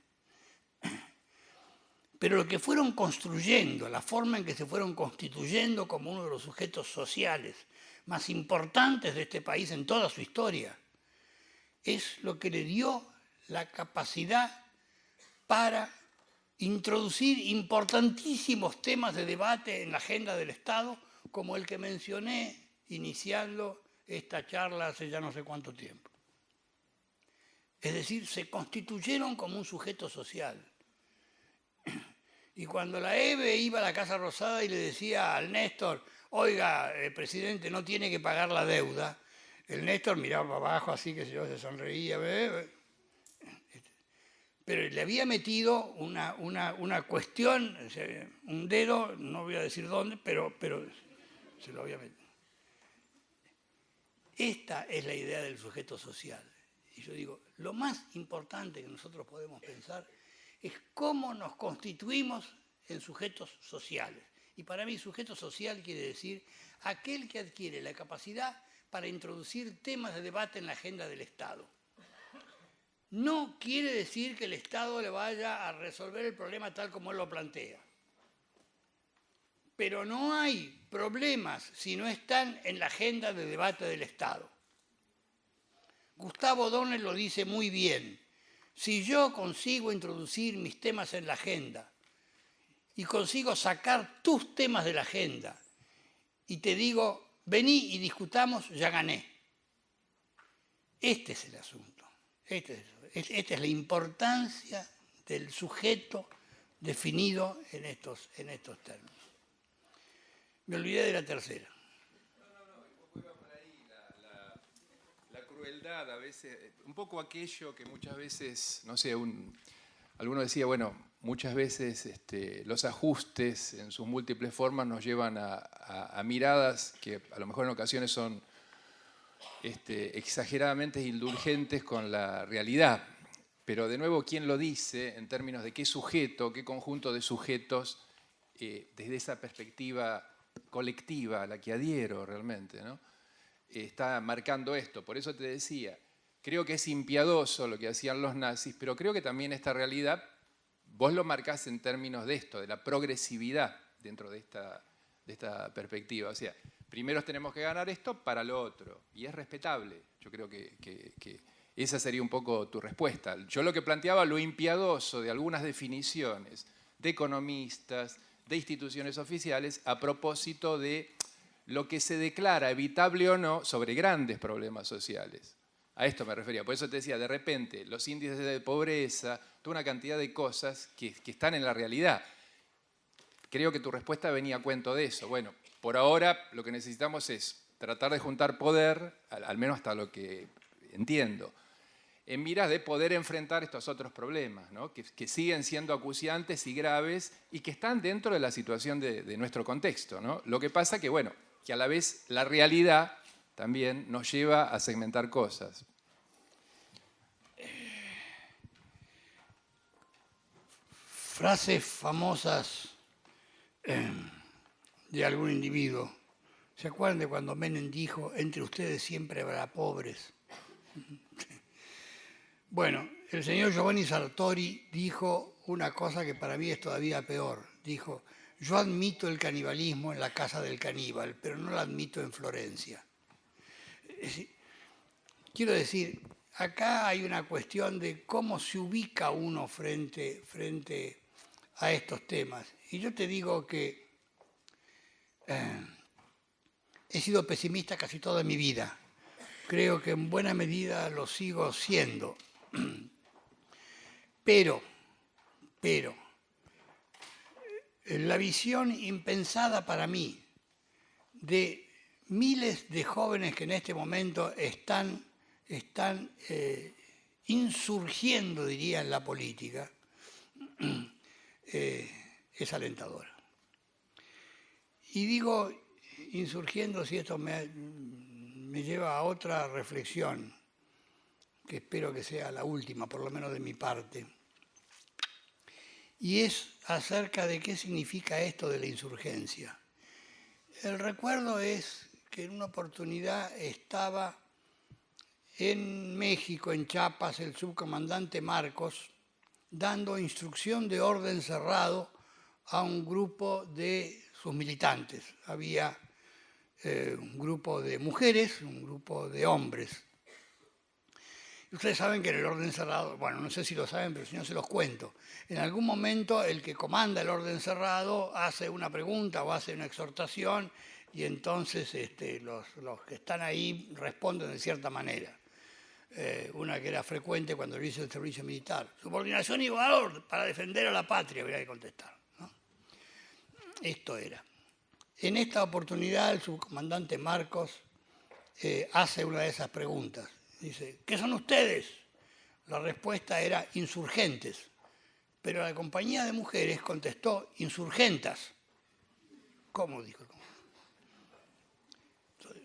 Pero lo que fueron construyendo, la forma en que se fueron constituyendo como uno de los sujetos sociales más importantes de este país en toda su historia, es lo que le dio la capacidad para introducir importantísimos temas de debate en la agenda del Estado, como el que mencioné iniciando esta charla hace ya no sé cuánto tiempo. Es decir, se constituyeron como un sujeto social. Y cuando la Eve iba a la Casa Rosada y le decía al Néstor, oiga, presidente, no tiene que pagar la deuda, el Néstor miraba para abajo así, que se sonreía, pero le había metido una cuestión, un dedo, no voy a decir dónde, pero se lo había metido. Esta es la idea del sujeto social. Y yo digo, lo más importante que nosotros podemos pensar es cómo nos constituimos en sujetos sociales. Y para mí sujeto social quiere decir aquel que adquiere la capacidad para introducir temas de debate en la agenda del Estado. No quiere decir que el Estado le vaya a resolver el problema tal como él lo plantea. pero no hay problemas si no están en la agenda de debate del Estado. Gustavo Donner lo dice muy bien. Si yo consigo introducir mis temas en la agenda y consigo sacar tus temas de la agenda y te digo, vení y discutamos, ya gané. Este es el asunto. Esta es la importancia del sujeto definido en estos términos. Me olvidé de la tercera. La crueldad a veces, un poco aquello que muchas veces, no sé, alguno decía, bueno, muchas veces los ajustes en sus múltiples formas nos llevan a miradas que a lo mejor en ocasiones son exageradamente indulgentes con la realidad. Pero de nuevo, ¿quién lo dice en términos de qué sujeto, qué conjunto de sujetos, desde esa perspectiva colectiva a la que adhiero realmente, ¿no? Está marcando esto? Por eso te decía, creo que es impiadoso lo que hacían los nazis, pero creo que también esta realidad, vos lo marcás en términos de esto, de la progresividad dentro de esta perspectiva. O sea, primero tenemos que ganar esto para lo otro, y es respetable. Yo creo que esa sería un poco tu respuesta. Yo lo que planteaba, lo impiadoso de algunas definiciones de economistas, de instituciones oficiales, a propósito de lo que se declara evitable o no sobre grandes problemas sociales. A esto me refería. Por eso te decía, de repente, los índices de pobreza, toda una cantidad de cosas que están en la realidad. Creo que tu respuesta venía a cuento de eso. Bueno, por ahora lo que necesitamos es tratar de juntar poder, al menos hasta lo que entiendo, en miras de poder enfrentar estos otros problemas, ¿no? que siguen siendo acuciantes y graves y que están dentro de la situación de nuestro contexto, ¿no? Lo que pasa que, bueno, que a la vez la realidad también nos lleva a segmentar cosas. Frases famosas de algún individuo. ¿Se acuerdan de cuando Menem dijo, entre ustedes siempre habrá pobres? Bueno, el señor Giovanni Sartori dijo una cosa que para mí es todavía peor. Dijo, yo admito el canibalismo en la casa del caníbal, pero no lo admito en Florencia. Quiero decir, acá hay una cuestión de cómo se ubica uno frente a estos temas. Y yo te digo que he sido pesimista casi toda mi vida. Creo que en buena medida lo sigo siendo. Pero, la visión impensada para mí de miles de jóvenes que en este momento están insurgiendo, diría, en la política, es alentadora. Y digo insurgiendo si esto me lleva a otra reflexión, que espero que sea la última, por lo menos de mi parte, y es acerca de qué significa esto de la insurgencia. El recuerdo es que en una oportunidad estaba en México, en Chiapas, el subcomandante Marcos, dando instrucción de orden cerrado a un grupo de sus militantes. Había un grupo de mujeres, un grupo de hombres. Y ustedes saben que en el orden cerrado, bueno, no sé si lo saben, pero si no se los cuento. En algún momento el que comanda el orden cerrado hace una pregunta o hace una exhortación y entonces los que están ahí responden de cierta manera. Una que era frecuente cuando yo hice el servicio militar. Subordinación y valor para defender a la patria, habría que contestar, ¿no? Esto era. En esta oportunidad el subcomandante Marcos hace una de esas preguntas. Dice, ¿qué son ustedes? La respuesta era insurgentes. Pero la compañía de mujeres contestó insurgentas. ¿Cómo? Dijo. Entonces,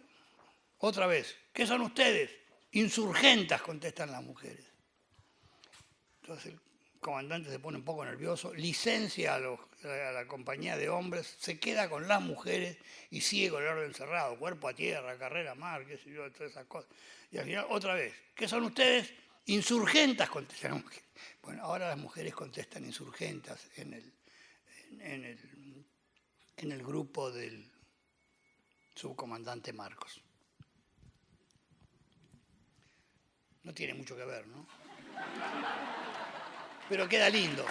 otra vez, ¿qué son ustedes? Insurgentas, contestan las mujeres. Entonces el comandante se pone un poco nervioso, licencia a la compañía de hombres, se queda con las mujeres y sigue con el orden cerrado, cuerpo a tierra, carrera a mar, qué sé yo, todas esas cosas. Y al final, otra vez, ¿qué son ustedes? Insurgentas, contestan las mujeres. Bueno, ahora las mujeres contestan insurgentas en en el grupo del subcomandante Marcos. No tiene mucho que ver, ¿no? Pero queda lindo.